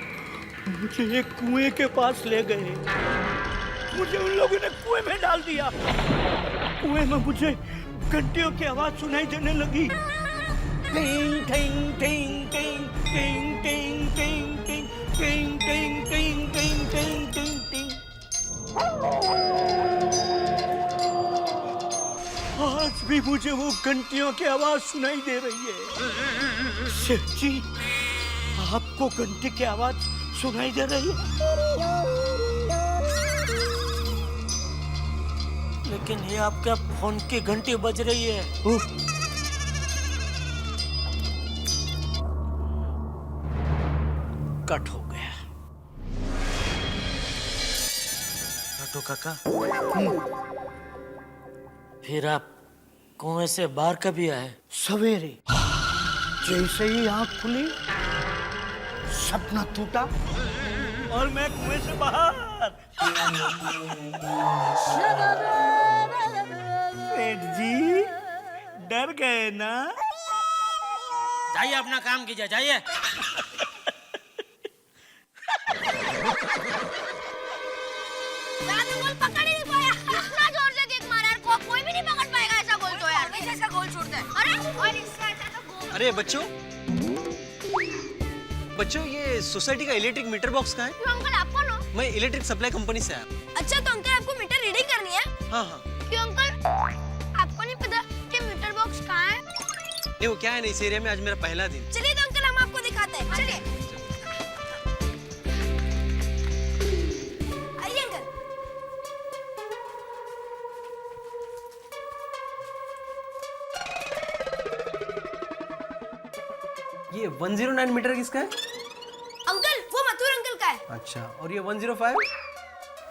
S2: मुझे एक कुएं के पास ले गए। मुझे उन लोगों ने कुएं में डाल दिया। कुएं में मुझे घंटियों की आवाज सुनाई देने लगी। टिंग टिंग टिंग टिंग टिंग टिंग टिंग टिंग टिंग टिंग टिंग टिंग टिंग टिंग टिंग। आज भी मुझे वो घंटियों की आवाज सुनाई दे रही है। सेठ जी, आपको घंटे की आवाज सुनाई दे रही है?
S4: लेकिन ये आपके फोन की घंटी बज रही है।
S2: कट हो गया।
S4: नटू काका, फिर आप कुएं से बाहर कभी आए?
S2: सवेरे जैसे ही आंख खुली, सपना टूटा और मैं कुएं से बाहर। सेठ जी, डर गए ना?
S4: जाइए, अपना काम कीजिए, जाइए।
S18: पकड़ ही नहीं पाया। इतना जोर से किक मारा यार, कोई भी नहीं पकड़ पाएगा ऐसा गोल तो यार। कैसे ऐसा गोल छोड़ता है? अरे और इससे अच्छा तो गोल।
S11: अरे बच्चों, ये सोसाइटी का इलेक्ट्रिक मीटर बॉक्स कहाँ है?
S18: क्यों अंकल, आपको ना?
S11: मैं इलेक्ट्रिक सप्लाई कंपनी से आया।
S18: अच्छा, तो अंकल आपको मीटर रीडिंग करनी है?
S11: हाँ हाँ।
S18: क्यों अंकल, आपको नहीं पता कि मीटर बॉक्स कहाँ है?
S11: नहीं, वो क्या है ना, इस एरिया में आज मेरा पहला दिन।
S18: चलिए तो अंकल, हम आपको दिखाते हैं। चलिए आइए अंकल।
S11: ये 109 मीटर किसका है?
S18: अंकल, वो मथुर अंकल का है।
S11: अच्छा, और ये 105?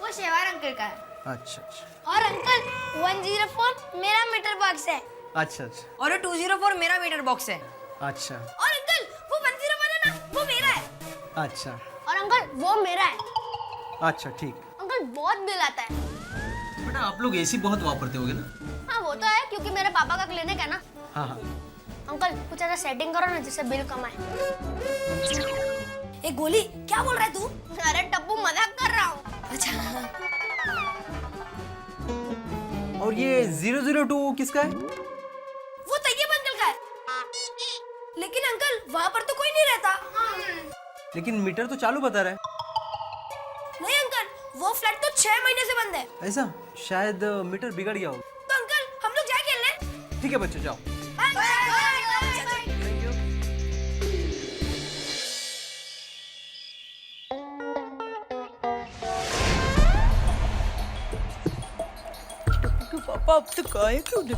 S18: वो शेवार अंकल का है।
S11: अच्छा अच्छा
S18: और अंकल 104 मेरा मीटर बॉक्स है।
S11: अच्छा अच्छा
S20: और ये 204 मेरा मीटर बॉक्स है।
S11: अच्छा
S18: और अंकल वो 101 है ना, वो मेरा है।
S11: अच्छा
S18: और अंकल वो मेरा है।
S11: अच्छा, ठीक है।
S18: अंकल बहुत बिल आता है।
S11: बेटा, आप लोग एसी बहुत वापरते होगे ना?
S18: हाँ वो तो है, क्योंकि मेरे पापा का क्लिनिक है ना।
S11: हाँ हाँ।
S18: अंकल कुछ ऐसा सेटिंग करो ना जिससे बिल कम आए। ए गोली, क्या बोल रहा है तू? अरे टप्पू, मजाक कर रहा हूँ। अच्छा।
S11: और ये 002 किसका है?
S18: वो तैयब अंकल का है। लेकिन अंकल वहाँ पर तो कोई नहीं रहता।
S11: लेकिन मीटर तो चालू बता रहा है।
S18: नहीं अंकल, वो फ्लैट तो 6 महीने से बंद है।
S11: ऐसा? शायद मीटर बिगड़ गया हो।
S18: तो अंकल हम लोग जाए खेलने?
S11: ठीक है बच्चों, जाओ।
S2: पापा अब तक आए क्यों नहीं?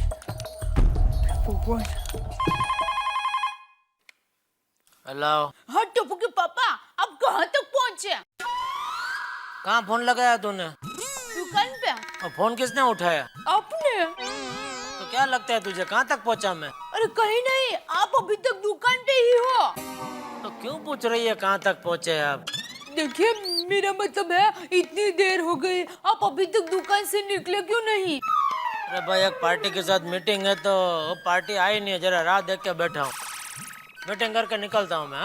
S4: हेलो।
S3: हाँ टप्पू के पापा, आप कहाँ तक पहुँचे?
S4: कहाँ फोन लगाया तूने?
S3: दुकान पे।
S4: और फोन किसने उठाया?
S3: आपने?
S4: तो क्या लगता है तुझे, कहाँ तक पहुँचा मैं?
S3: अरे कहीं नहीं, आप अभी तक दुकान पे ही हो।
S4: तो क्यों पूछ रही है कहाँ तक पहुँचे आप?
S3: देखिए, मेरा मतलब है इतनी देर हो गई, आप अभी तक दुकान से निकले क्यों नहीं?
S4: अरे भाई, एक पार्टी के साथ मीटिंग है तो पार्टी आई नहीं है, जरा राह देख के बैठा हूँ। मीटिंग करके निकलता हूँ मैं।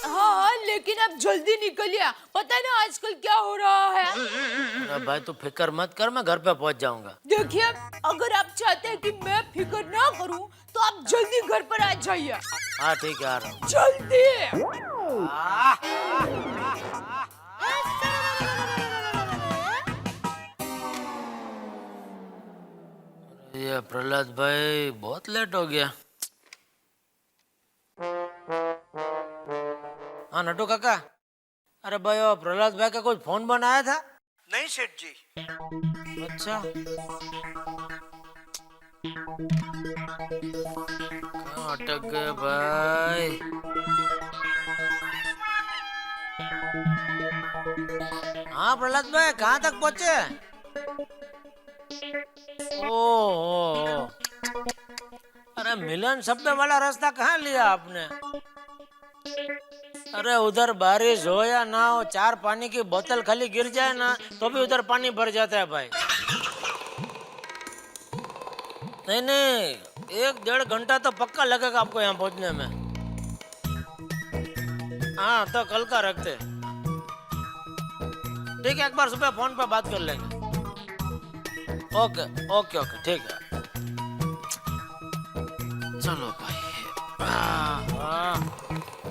S3: हाँ, लेकिन आप जल्दी निकलिए, पता है ना आजकल क्या हो रहा है।
S4: अरे भाई तू फिक्र मत कर, मैं घर पे पहुँच जाऊंगा।
S3: देखिए, अगर आप चाहते हैं कि मैं फिक्र ना करूं, तो आप जल्दी घर पर आ जाइए।
S4: हाँ ठीक है, आ रहा हूँ।
S3: जल्दी।
S4: ये प्रहलाद भाई बहुत लेट हो गया। हाँ नटू काका, अरे भाई वो प्रहलाद भाई का कोई फोन बनाया था?
S2: नहीं सेठ जी।
S4: अच्छा, कहाँ अटक गए भाई? हाँ प्रहलाद भाई, कहाँ तक पहुँचे? ओ, अरे मिलन शब्द वाला रास्ता कहाँ लिया आपने? अरे उधर बारिश हो या ना हो, 4 पानी की बोतल खाली गिर जाए ना तो भी उधर पानी भर जाता है भाई। नहीं, 1-1.5 घंटा तो पक्का लगेगा आपको यहाँ पहुँचने में। हाँ तो कल का रखते। ठीक है, एक बार सुबह फोन पे बात कर लेंगे। ओके ठीक है। चलो भाई,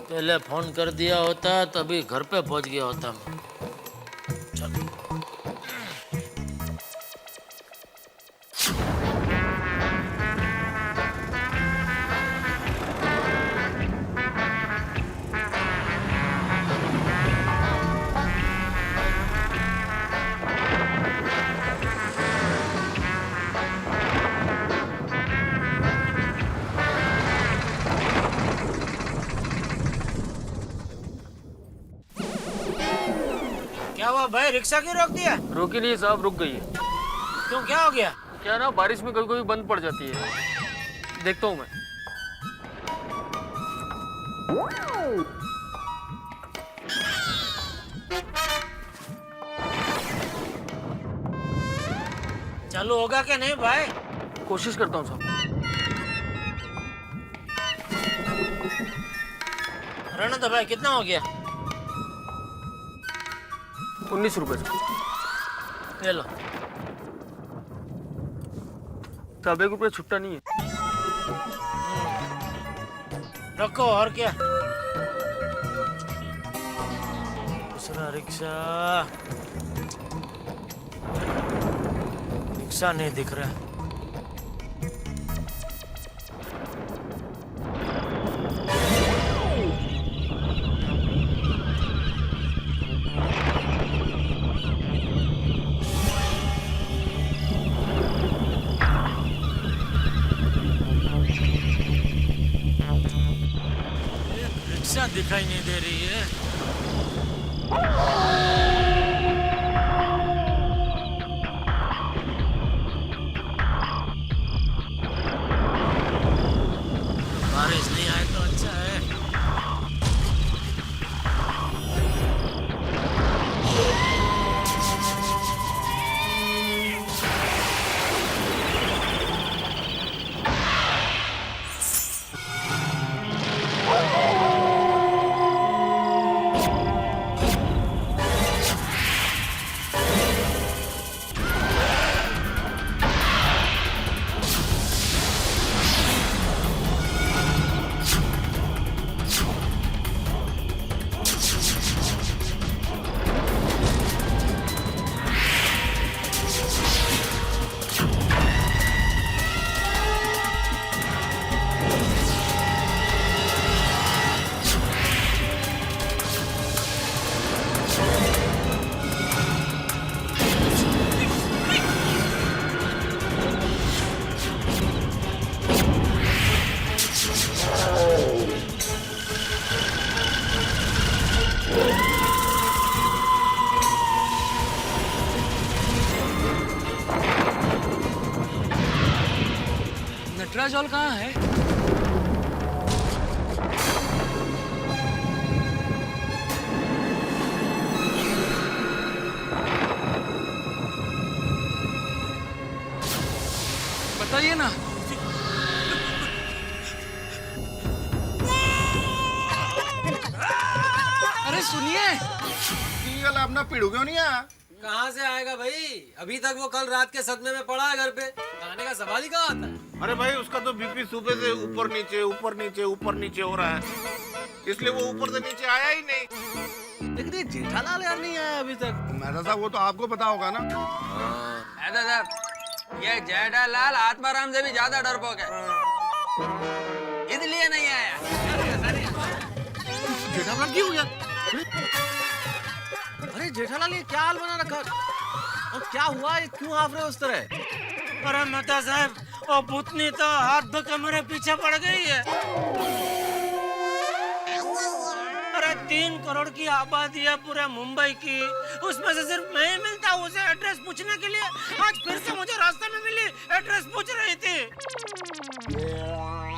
S4: पहले फोन कर दिया होता तभी घर पे पहुंच गया होता मैं। चलो क्या हुआ भाई, रिक्शा क्यों रोक दिया?
S1: रोकी नहीं साहब, रुक गई है।
S4: क्यों, क्या हो गया?
S1: क्या ना, बारिश में कभी कभी बंद पड़ जाती है। देखता हूँ मैं।
S4: चालू होगा क्या नहीं भाई?
S1: कोशिश करता हूँ साहब।
S4: रहना तो भाई, कितना हो गया?
S1: 19 रुपए से।
S4: ले लो।
S1: साहब 1 रुपये छुट्टा नहीं है।
S4: रखो, और क्या? दूसरा रिक्शा नहीं दिख रहा है। रिक्शा दिखाई नहीं दे रही है। बारिश नहीं आए तो अच्छा है।
S1: नटराज हॉल कहाँ है? बताइए ना। अरे सुनिए,
S16: अपना पीड़ू क्यों नहीं आया?
S11: कहाँ से आएगा भाई? अभी तक वो कल रात के सदमे में पड़ा है घर पे। आने का सवाल ही कहाँ आता है?
S16: अरे भाई, उसका तो बीपी सुबह से ऊपर नीचे हो रहा है, इसलिए वो ऊपर से नीचे आया ही नहीं।
S11: लेकिन ये जेठालाल यार नहीं आया अभी तक।
S16: मेहता साहब, वो तो आपको पता होगा ना।
S17: ये जेठालाल आत्माराम से भी ज्यादा डरपोक है, इसलिए नहीं आया।
S11: जेठालाल क्यों हो गया? अरे जेठालाल, ये क्या हाल बना रखा? और क्या हुआ? ये क्यों हाफ रहे हो उस तरह?
S4: अरे मेहता साहब, वो भूतनी तो हाथ धो के मेरे पीछे पड़ गई है। अरे 3 करोड़ की आबादी है पूरे मुंबई की, उसमें से सिर्फ मैं ही मिलता हूँ उसे एड्रेस पूछने के लिए। आज फिर से मुझे रास्ते में मिली, एड्रेस पूछ रही थी।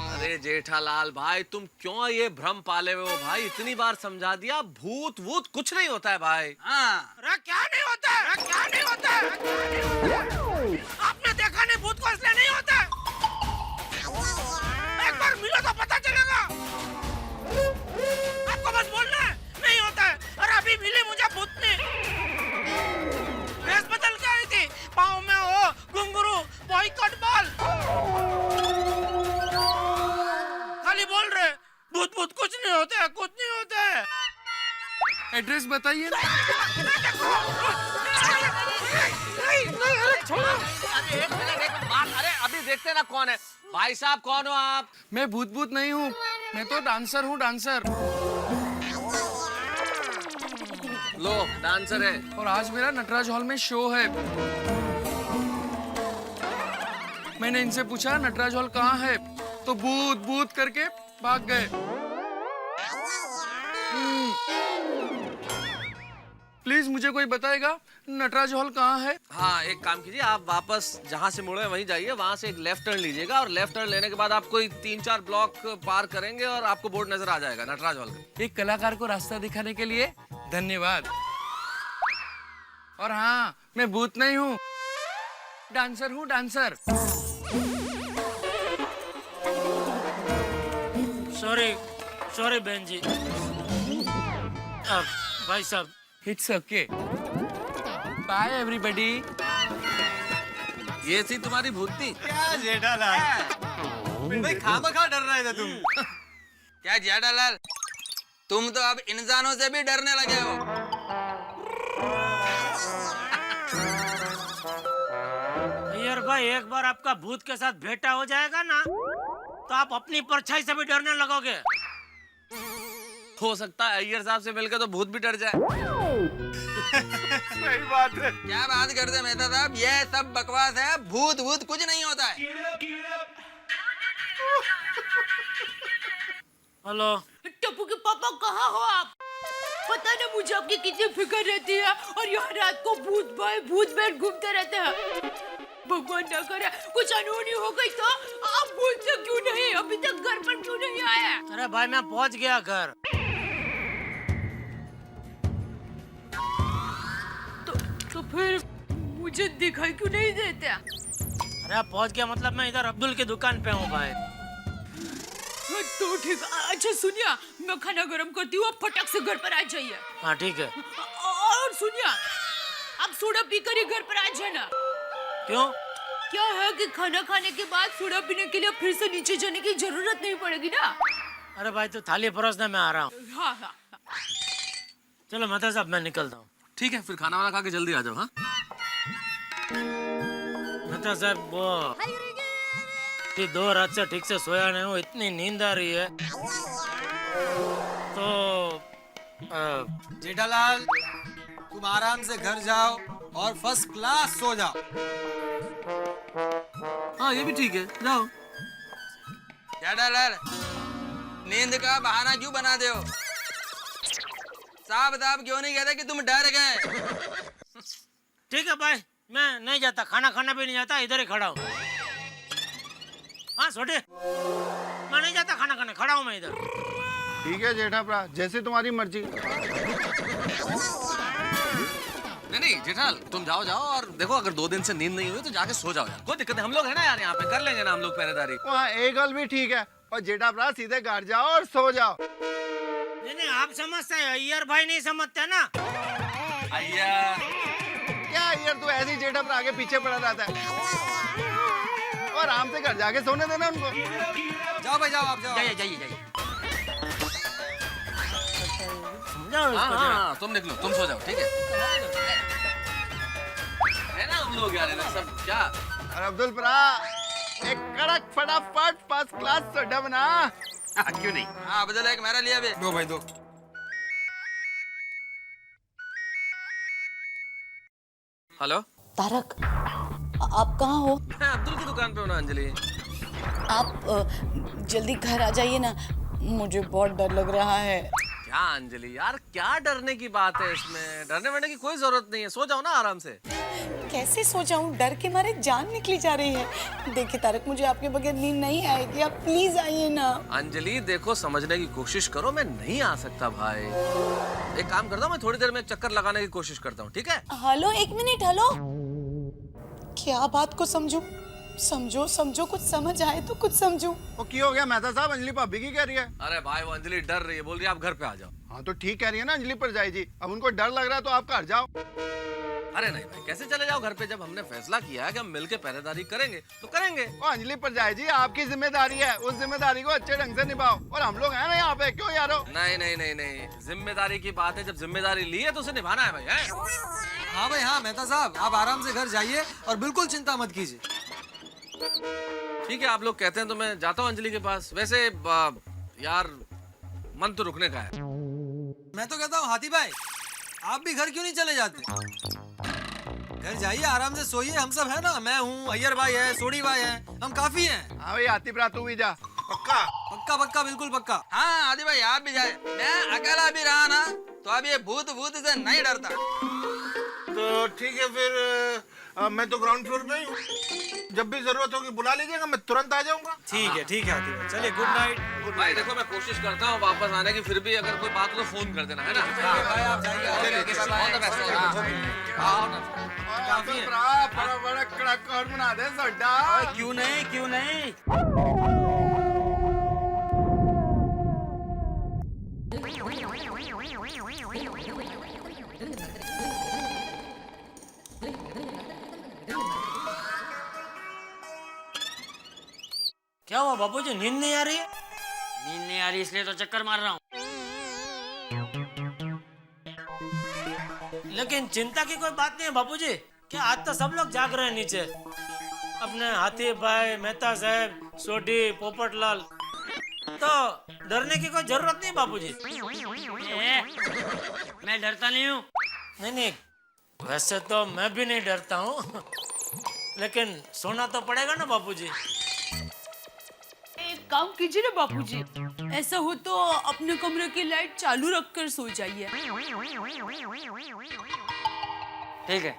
S17: अरे
S8: जेठालाल भाई, तुम क्यों ये भ्रम पाले हुए हो भाई? इतनी बार समझा दिया, भूत वूत कुछ नहीं होता है भाई।
S4: अरे क्या नहीं होता है? अरे क्या नहीं होता है? आपने देखा नहीं भूत को, इसलिए नहीं होता है। एक बार मिलो तो पता चलेगा। आपको बस बोलना है नहीं होता है। और अभी मिली मुझे भूतनी, ड्रेस बदल के आई थी, पाँव में हो घुंघरू, बॉयकॉट बॉल। खाली बोल रहे भूत भूत कुछ नहीं होता है, कुछ नहीं होता है।
S1: एड्रेस बताइए ना।
S8: अरे एक मिनट बात, अरे अभी देखते ना कौन है। भाई साहब कौन हो आप?
S1: मैं भूत भूत नहीं हूँ, मैं तो डांसर हूँ, डांसर।
S8: लो डांसर है।
S1: और आज मेरा नटराज हॉल में शो है। मैंने इनसे पूछा नटराज हॉल कहाँ है, तो भूत भूत करके भाग गए। प्लीज मुझे कोई बताएगा नटराज हॉल कहाँ है?
S8: हाँ एक काम कीजिए, आप वापस जहाँ से मुड़े वहीं जाइए, वहाँ से एक लेफ्ट टर्न लीजिएगा और लेफ्ट टर्न लेने के बाद आप कोई 3-4 ब्लॉक पार करेंगे और आपको बोर्ड नजर आ जाएगा नटराज हॉल का।
S1: एक कलाकार को रास्ता दिखाने के लिए धन्यवाद। और हाँ, मैं भूत नहीं हूँ, डांसर हूँ, डांसर।
S4: सॉरी सॉरी बहन जी। भाई साहब
S1: इट्स ओके, बाय एवरीबॉडी।
S8: ये थी तुम्हारी भूतनी।
S6: क्या जेठालाल भाई, खामखा डर रहे थे तुम।
S17: क्या जेठालाल, तुम तो अब इंसानों से भी डरने लगे हो।
S4: अय्यर भाई, एक बार आपका भूत के साथ भेंटा हो जाएगा ना, तो आप अपनी परछाई से भी डरने लगोगे।
S8: हो सकता है अय्यर साहब से मिलकर तो भूत भी डर जाए।
S6: सही बात है।
S17: क्या बात करते मेहता साहब, ये सब बकवास है, भूत भूत कुछ नहीं होता है।
S4: हेलो
S3: टप्पू के पापा कहाँ हो आप? पता ना मुझे आपकी कितनी फिक्र रहती है, और यहाँ रात को भूत भाई भूत बैठ घूमते रहते हैं। भगवान ना करे कुछ अनहोनी हो गई तो आप भूत से क्यों नहीं, अभी तक घर पर क्यों नहीं आया?
S4: अरे भाई मैं पहुंच गया घर।
S3: तो फिर मुझे दिखाई क्यों नहीं देते?
S4: अरे आप पहुंच गया मतलब मैं इधर अब्दुल की दुकान पे हूँ भाई।
S3: तो ठीक। अच्छा सुनिए, मैं खाना गरम करती हूँ, आप फटाक से घर पर आ जाइए।
S4: हाँ ठीक है।
S3: और सुनिए, आप सोडा पीकर ही घर पर आ जाना।
S4: क्यों?
S3: क्या है कि खाना खाने के बाद सोडा पीने के लिए फिर से नीचे जाने की जरूरत नहीं पड़ेगी ना।
S4: अरे भाई तो थाली परोसने में आ रहा हूँ।
S3: हाँ हाँ।
S4: चलो मेहता साहब मैं निकलता हूँ।
S8: ठीक है, फिर खाना वाना खा के जल्दी आ जाओ। हाँ
S4: मेहता साहब, वो कि 2 रात से ठीक से सोया नहीं हूँ, इतनी नींद आ रही है। तो
S6: जेठालाल तुम आराम से घर जाओ और फर्स्ट क्लास सो जाओ।
S8: हाँ ये भी ठीक है, जाओ।
S17: जेठालाल, नींद का बहाना क्यों बना दे हो? साहब क्यों नहीं कहते कि तुम डर गए?
S4: ठीक है भाई, मैं नहीं जाता, खाना खाना भी नहीं जाता, इधर ही खड़ा हूँ। हाँ छोटे, मैं नहीं जाता खाना खाने, खड़ा हूँ मैं इधर।
S16: ठीक है जेठा भरा, जैसे तुम्हारी मर्जी।
S8: नहीं जेठाल, तुम जाओ जाओ, और देखो अगर 2 दिन से नींद नहीं हुई तो जाके सो जाओ यार, कोई दिक्कत नहीं, हम लोग है ना यार, यहाँ पे कर लेंगे ना हम लोग पहरेदारी।
S16: वहाँ एक गल भी ठीक है, और जेठा भरा सीधे घर जाओ और सो जाओ।
S4: नहीं आप समझते हैं, अय्यर भाई नहीं समझते ना।
S16: अय्यर क्या अय्यर, तू ऐसे ही जेठा भरा के पीछे पड़ा रहता है। और आराम से घर जाके सोने देना उनको।
S6: जाओ भाई जाओ, आप जाओ।
S8: जाइए। हाँ, तुम निकलो, तुम सो जाओ, ठीक है ना हम लोग यार सब क्या।
S16: और अब्दुल भरा एक कड़क फटाफट फर्स्ट क्लास सोडा बना।
S8: क्यों नहीं?
S17: हाँ अब्दुल, एक मेरा लिया भी।
S6: दो भाई दो।
S8: हेलो
S7: तारक, आप कहाँ हो?
S8: मैं अब्दुल की दुकान पे हूँ ना अंजलि।
S7: आप जल्दी घर आ जाइए ना, मुझे बहुत डर लग रहा है।
S8: क्या अंजलि यार, क्या डरने की बात है इसमें? डरने वरने की कोई जरूरत नहीं है, सो जाओ ना आराम से।
S7: कैसे सो जाऊं? डर के मारे जान निकली जा रही है। देखिए तारक, मुझे आपके बगैर नींद नहीं आएगी, आप प्लीज आइए ना।
S8: अंजलि देखो, समझने की कोशिश करो, मैं नहीं आ सकता भाई। एक काम करता हूँ, मैं थोड़ी देर में एक चक्कर लगाने की कोशिश करता हूँ, ठीक है?
S7: हेलो, एक मिनट। हेलो, क्या बात को समझू? समझो समझो, कुछ समझ आए तो कुछ समझू।
S16: वो क्यों हो गया मेहता साहब? अंजलि भाभी की कह रही है।
S8: अरे भाई, वो अंजलि डर रही है, बोल रही है आप घर पे आ जाओ।
S16: हाँ तो ठीक कह रही है ना अंजलि पर जाए जी। अब उनको डर लग रहा है तो आप घर जाओ।
S8: अरे नहीं भाई, कैसे चले जाओ घर पे? जब हमने फैसला किया है कि हम मिलके पहरेदारी करेंगे तो करेंगे।
S16: वो अंजलि पर जाए जी, आपकी जिम्मेदारी है, उस जिम्मेदारी को अच्छे ढंग से निभाओ। और हम लोग हैं ना यहाँ पे, क्यों यारो?
S8: नहीं नहीं नहीं नहीं, जिम्मेदारी की बात है, जब जिम्मेदारी ली है तो उसे निभाना है भाई। है?
S11: हाँ भाई हाँ, मेहता साहब आप आराम से घर जाइए और बिल्कुल चिंता मत कीजिए।
S8: ठीक है, आप लोग कहते हैं तो मैं जाता हूँ अंजलि के पास। वैसे यार, मन तो रुकने का है।
S11: मैं तो कहता हूँ हाथी भाई, आप भी घर क्यों नहीं चले जाते? घर जाइए, आराम से सोइए, हम सब है ना। मैं हूँ, अय्यर भाई है, सोडी भाई है, हम काफी हैं।
S16: हाँ भाई, आती प्रात तू भी जा। पक्का
S11: पक्का पक्का, बिल्कुल पक्का।
S17: हाँ आदि भाई आप भी जाए। मैं अकेला भी रहा ना तो अब ये भूत से नहीं डरता।
S9: तो ठीक है फिर, मैं तो ग्राउंड फ्लोर पे ही हूँ। जब भी जरूरत होगी बुला लीजिएगा, मैं तुरंत आ जाऊंगा।
S11: ठीक है हाथी भाई, चलिए गुड नाइट।
S8: भाई देखो, मैं कोशिश करता हूँ वापस आने की, फिर भी अगर कोई बात हो तो फोन कर देना, है ना?
S11: भाई आप जाइए।
S16: काफी बड़ा बड़ा कड़क और बना दे सोडा।
S17: क्यों नहीं, क्यों नहीं।
S4: क्या हुआ बापूजी, नींद नहीं आ रही है?
S5: नींद नहीं आ रही इसलिए तो चक्कर मार रहा हूँ।
S4: लेकिन चिंता की कोई बात नहीं है बापूजी। क्या आज तो सब लोग जाग रहे हैं नीचे, अपने हाथी भाई, मेहता साहब, सोडी, पोपटलाल। तो डरने की कोई जरूरत नहीं बापूजी।
S5: मैं डरता नहीं हूँ।
S4: नहीं नहीं, वैसे तो मैं भी नहीं डरता हूँ, लेकिन सोना तो पड़ेगा ना बापूजी।
S3: एक काम कीजिए ना बापूजी, ऐसा हो तो अपने कमरे की लाइट चालू रखकर सो जाइए।
S5: ठीक है।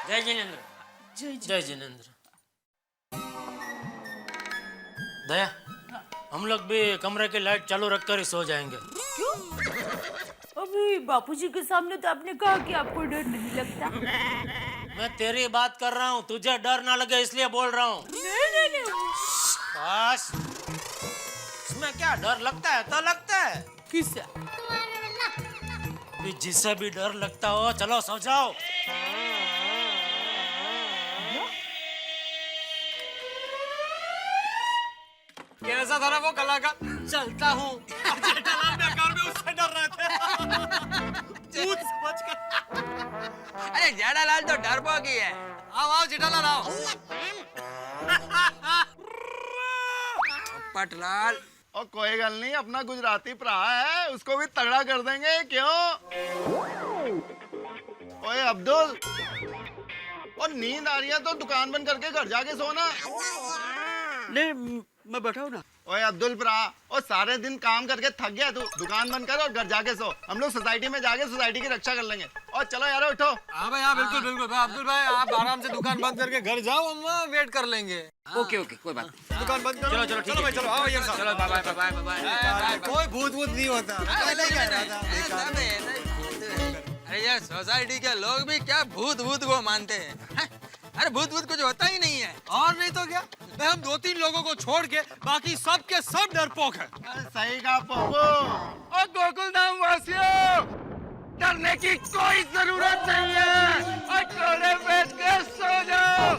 S5: जय जिनेंद्र।
S4: जय जिनेंद्र। दया, हम लोग भी कमरे की लाइट चालू रखकर ही सो जाएंगे।
S3: क्यों? अभी बापूजी के सामने तो आपने कहा कि आपको डर नहीं लगता।
S4: मैं तेरी बात कर रहा हूँ, तुझे डर ना लगे इसलिए बोल रहा हूँ।
S3: नहीं।
S4: बस, इसमें क्या डर लगता है तो लगता है।
S3: किससे?
S4: जिससे भी डर लगता हो, चलो सो जाओ।
S11: कैसा था ना वो कला का चलता हूँ। जेठालाल बेकार में उससे डर रहे थे। भूत समझ कर।
S17: अरे जेठालाल तो डरपोक ही है।
S11: आओ जेठालाल आओ।
S17: पटलाल,
S16: और कोई गल नहीं, अपना गुजराती भरा है, उसको भी तगड़ा कर देंगे। क्यों? ओए अब्दुल, और नींद आ रही है तो दुकान बंद करके घर जाके सोना।
S2: नहीं, मैं बैठा हूँ ना।
S16: ओए अब्दुल भरा, और सारे दिन काम करके थक गया तू, दुकान बंद कर और घर जाके सो। हम लोग सोसाइटी में जाके सोसाइटी की रक्षा कर लेंगे। और चलो यार उठो।
S11: हाँ भाई हाँ, बिल्कुल बिल्कुल भाई। अब्दुल भाई आप आराम से दुकान बंद करके घर जाओ, हम वहाँ वेट कर लेंगे।
S5: ओके कोई बात नहीं।
S11: दुकान बंद करो।
S5: चलो ठीक है।
S11: भाई चलो, आओ यार साहब।
S5: चलो बाय।
S11: कोई भूत नहीं होता।
S17: अरे यार, सोसाइटी के लोग भी क्या भूत को मानते हैं? अरे भूत कुछ होता ही नहीं है।
S11: और नहीं तो क्या, हम 2-3 लोगों को छोड़ के बाकी सब के सब डरपोक है।
S16: सही कहा पप्पू। और गोकुलधाम वासियों, डरने की कोई जरूरत नहीं है। और कोने बैठ के सो जाओ,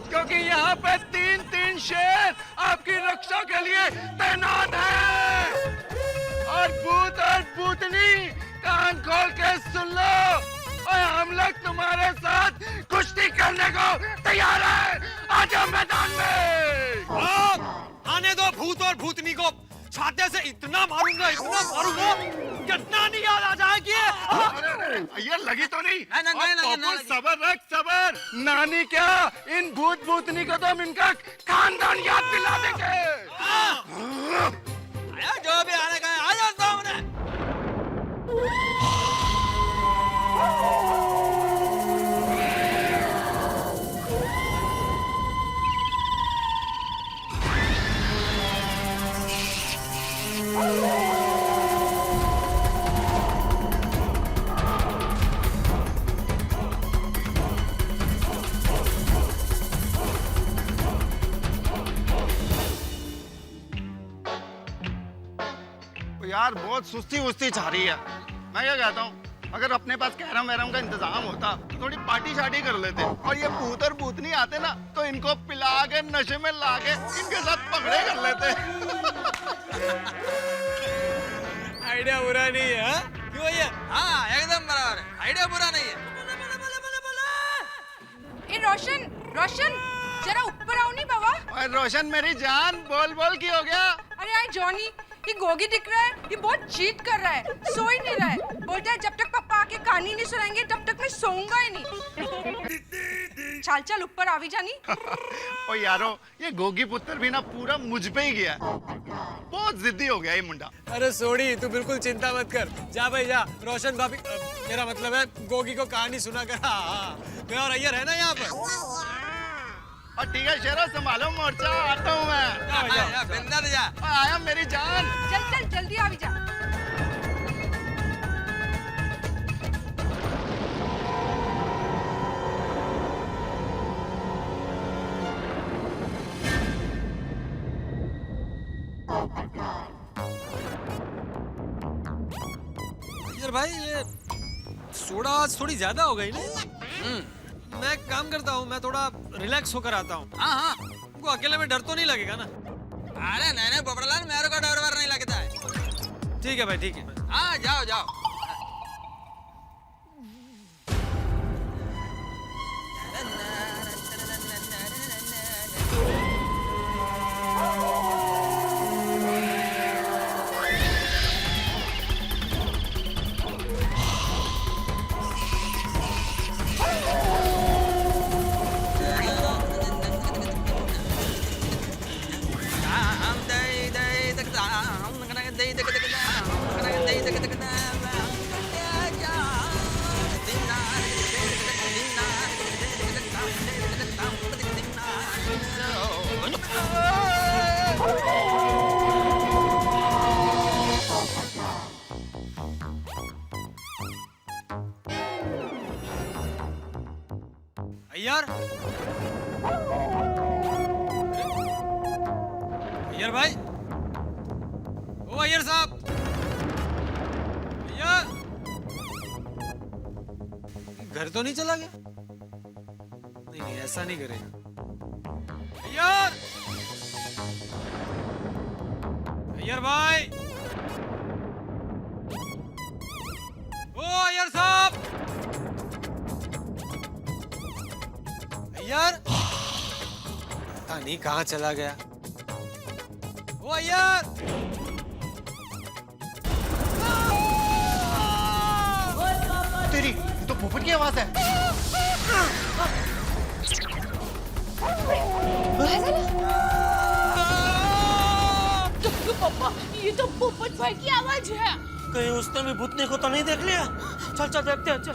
S16: क्योंकि यहाँ पे 3 शेर आपकी रक्षा के लिए तैनात हैं। और भूत और भूतनी, कान खोल के सुन लो, और हम लोग तुम्हारे साथ कुश्ती करने को तैयार हैं। आ जाओ मैदान में।
S11: आने दो भूत और भूतनी को। छाते से इतना मारूंगा कितना नहीं याद आ जाएगी।
S16: ये लगी तो नहीं?
S17: नहीं,
S16: सबर रख, सबर। नानी क्या, इन भूत भूतनी को तो हम इनका खानदान याद दिला देंगे।
S17: जो भी आने का आ जाओ सामने।
S16: यार बहुत सुस्ती वुस्ती छा रही है। मैं क्या कहता हूँ, अगर अपने पास कैरम वैरम का इंतजाम होता तो थोड़ी पार्टी शार्टी कर लेते, और ये भूत और भूतनी आते ना तो इनको पिला के नशे में ला के इनके साथ पकड़े कर लेते।
S6: आइडिया बुरा नहीं है, हाँ? क्यों भैया?
S17: हाँ एकदम बराबर है, आइडिया बुरा नहीं है।
S15: ए रोशन, रोशन जरा ऊपर आओ नहीं बाबा।
S16: और रोशन मेरी जान, बोल बोल की हो गया?
S15: अरे यार जॉनी, ये गोगी दिख रहा है, ये बहुत चीट कर रहा है, सो ही नहीं रहा है। बोलता है जब तक पापा आके कहानी नहीं सुनाएंगे तब तक मैं सोऊंगा ही नहीं। चल चल ऊपर आवी जानी।
S16: ओ यारो, ये गोगी पुत्र भी ना पूरा मुझ पे ही गया, बहुत जिद्दी हो गया ये मुंडा।
S6: अरे सोडी, तू बिल्कुल चिंता मत कर, जा भाई जा। रोशन भाभी, मेरा मतलब है गोगी को कहानी सुना कर। हाँ, मैं और अय्यर है ना यहाँ पर।
S16: और ठीक है शेरो, संभालो मोर्चा, आता हूँ मैं।
S17: बिंदास जा।
S16: आया मेरी जान।
S15: चल चल जल्दी आवी जा।
S6: यार भाई, ये सोडा आज थोड़ी ज्यादा हो गई ना। मैं एक काम करता हूँ, मैं थोड़ा रिलैक्स होकर आता हूँ।
S17: हाँ हाँ,
S6: को अकेले में डर तो नहीं लगेगा ना?
S17: अरे नहीं नहीं पोपटलाल, मेरे को डर वर नहीं लगता है।
S6: ठीक है भाई, ठीक है।
S17: हाँ जाओ जाओ।
S6: अय्यर, अय्यर भाई, ओ अय्यर साहब, अय्यर, घर तो नहीं चला गया? नहीं नहीं, ऐसा नहीं करेगा। अय्यर, अय्यर भाई, ओ अय्यर साहब, अय्यर, पता नहीं कहाँ चला गया। ओ अय्यर,
S16: तेरी तो पोपट की आवाज है।
S3: पापा, ये तो पोपट भाई की आवाज है।
S4: कहीं उसने भी भूतनी को तो नहीं देख लिया? चल चल देखते हैं, चल।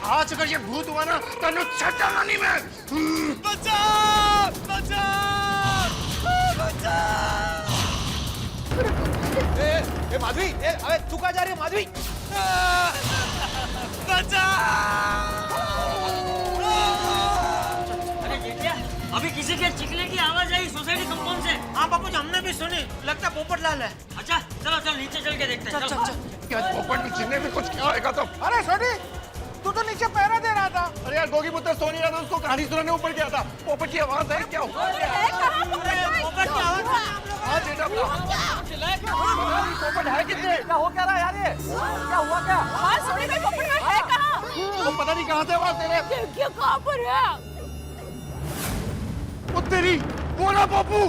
S16: आज अगर ये भूत हुआ ना तो छटाना नहीं मैं।
S6: बचा, बचा, बचा।
S11: ए माधवी, अबे तू कहाँ जा रही है माधवी?
S6: बचा।
S4: अरे देखिए, अभी किसी के चिकने की आवाज आई सोसाइटी कंपाउंड से। हाँ बापू जी, हमने भी सुनी, लगता है पोपटलाल है। अच्छा चलो चल नीचे चल के देखते हैं। चल चल चल।
S16: क्या पोपट ने चिन्ने में कुछ क्या होगा? तो
S9: अरे सोनी, तू तो नीचे पहरा दे रहा था।
S16: अरे यार, गोगी पुत्र सो नहीं रहा था, उसको कहानी सुनाने ऊपर गया था। पोपट की आवाज है क्या?
S4: पोपट की आवाज।
S16: हाँ बेटा, पोपट है कितने?
S11: क्या हो क्या रहा है यार? ये क्या हुआ क्या?
S3: हाँ सोनी भाई, पोपट भाई है कहाँ?
S16: वो पता नहीं कहाँ से आवाज दे रहे।
S3: देखिए कहाँ पर है।
S16: वो तेरी, वो ना पप्पू।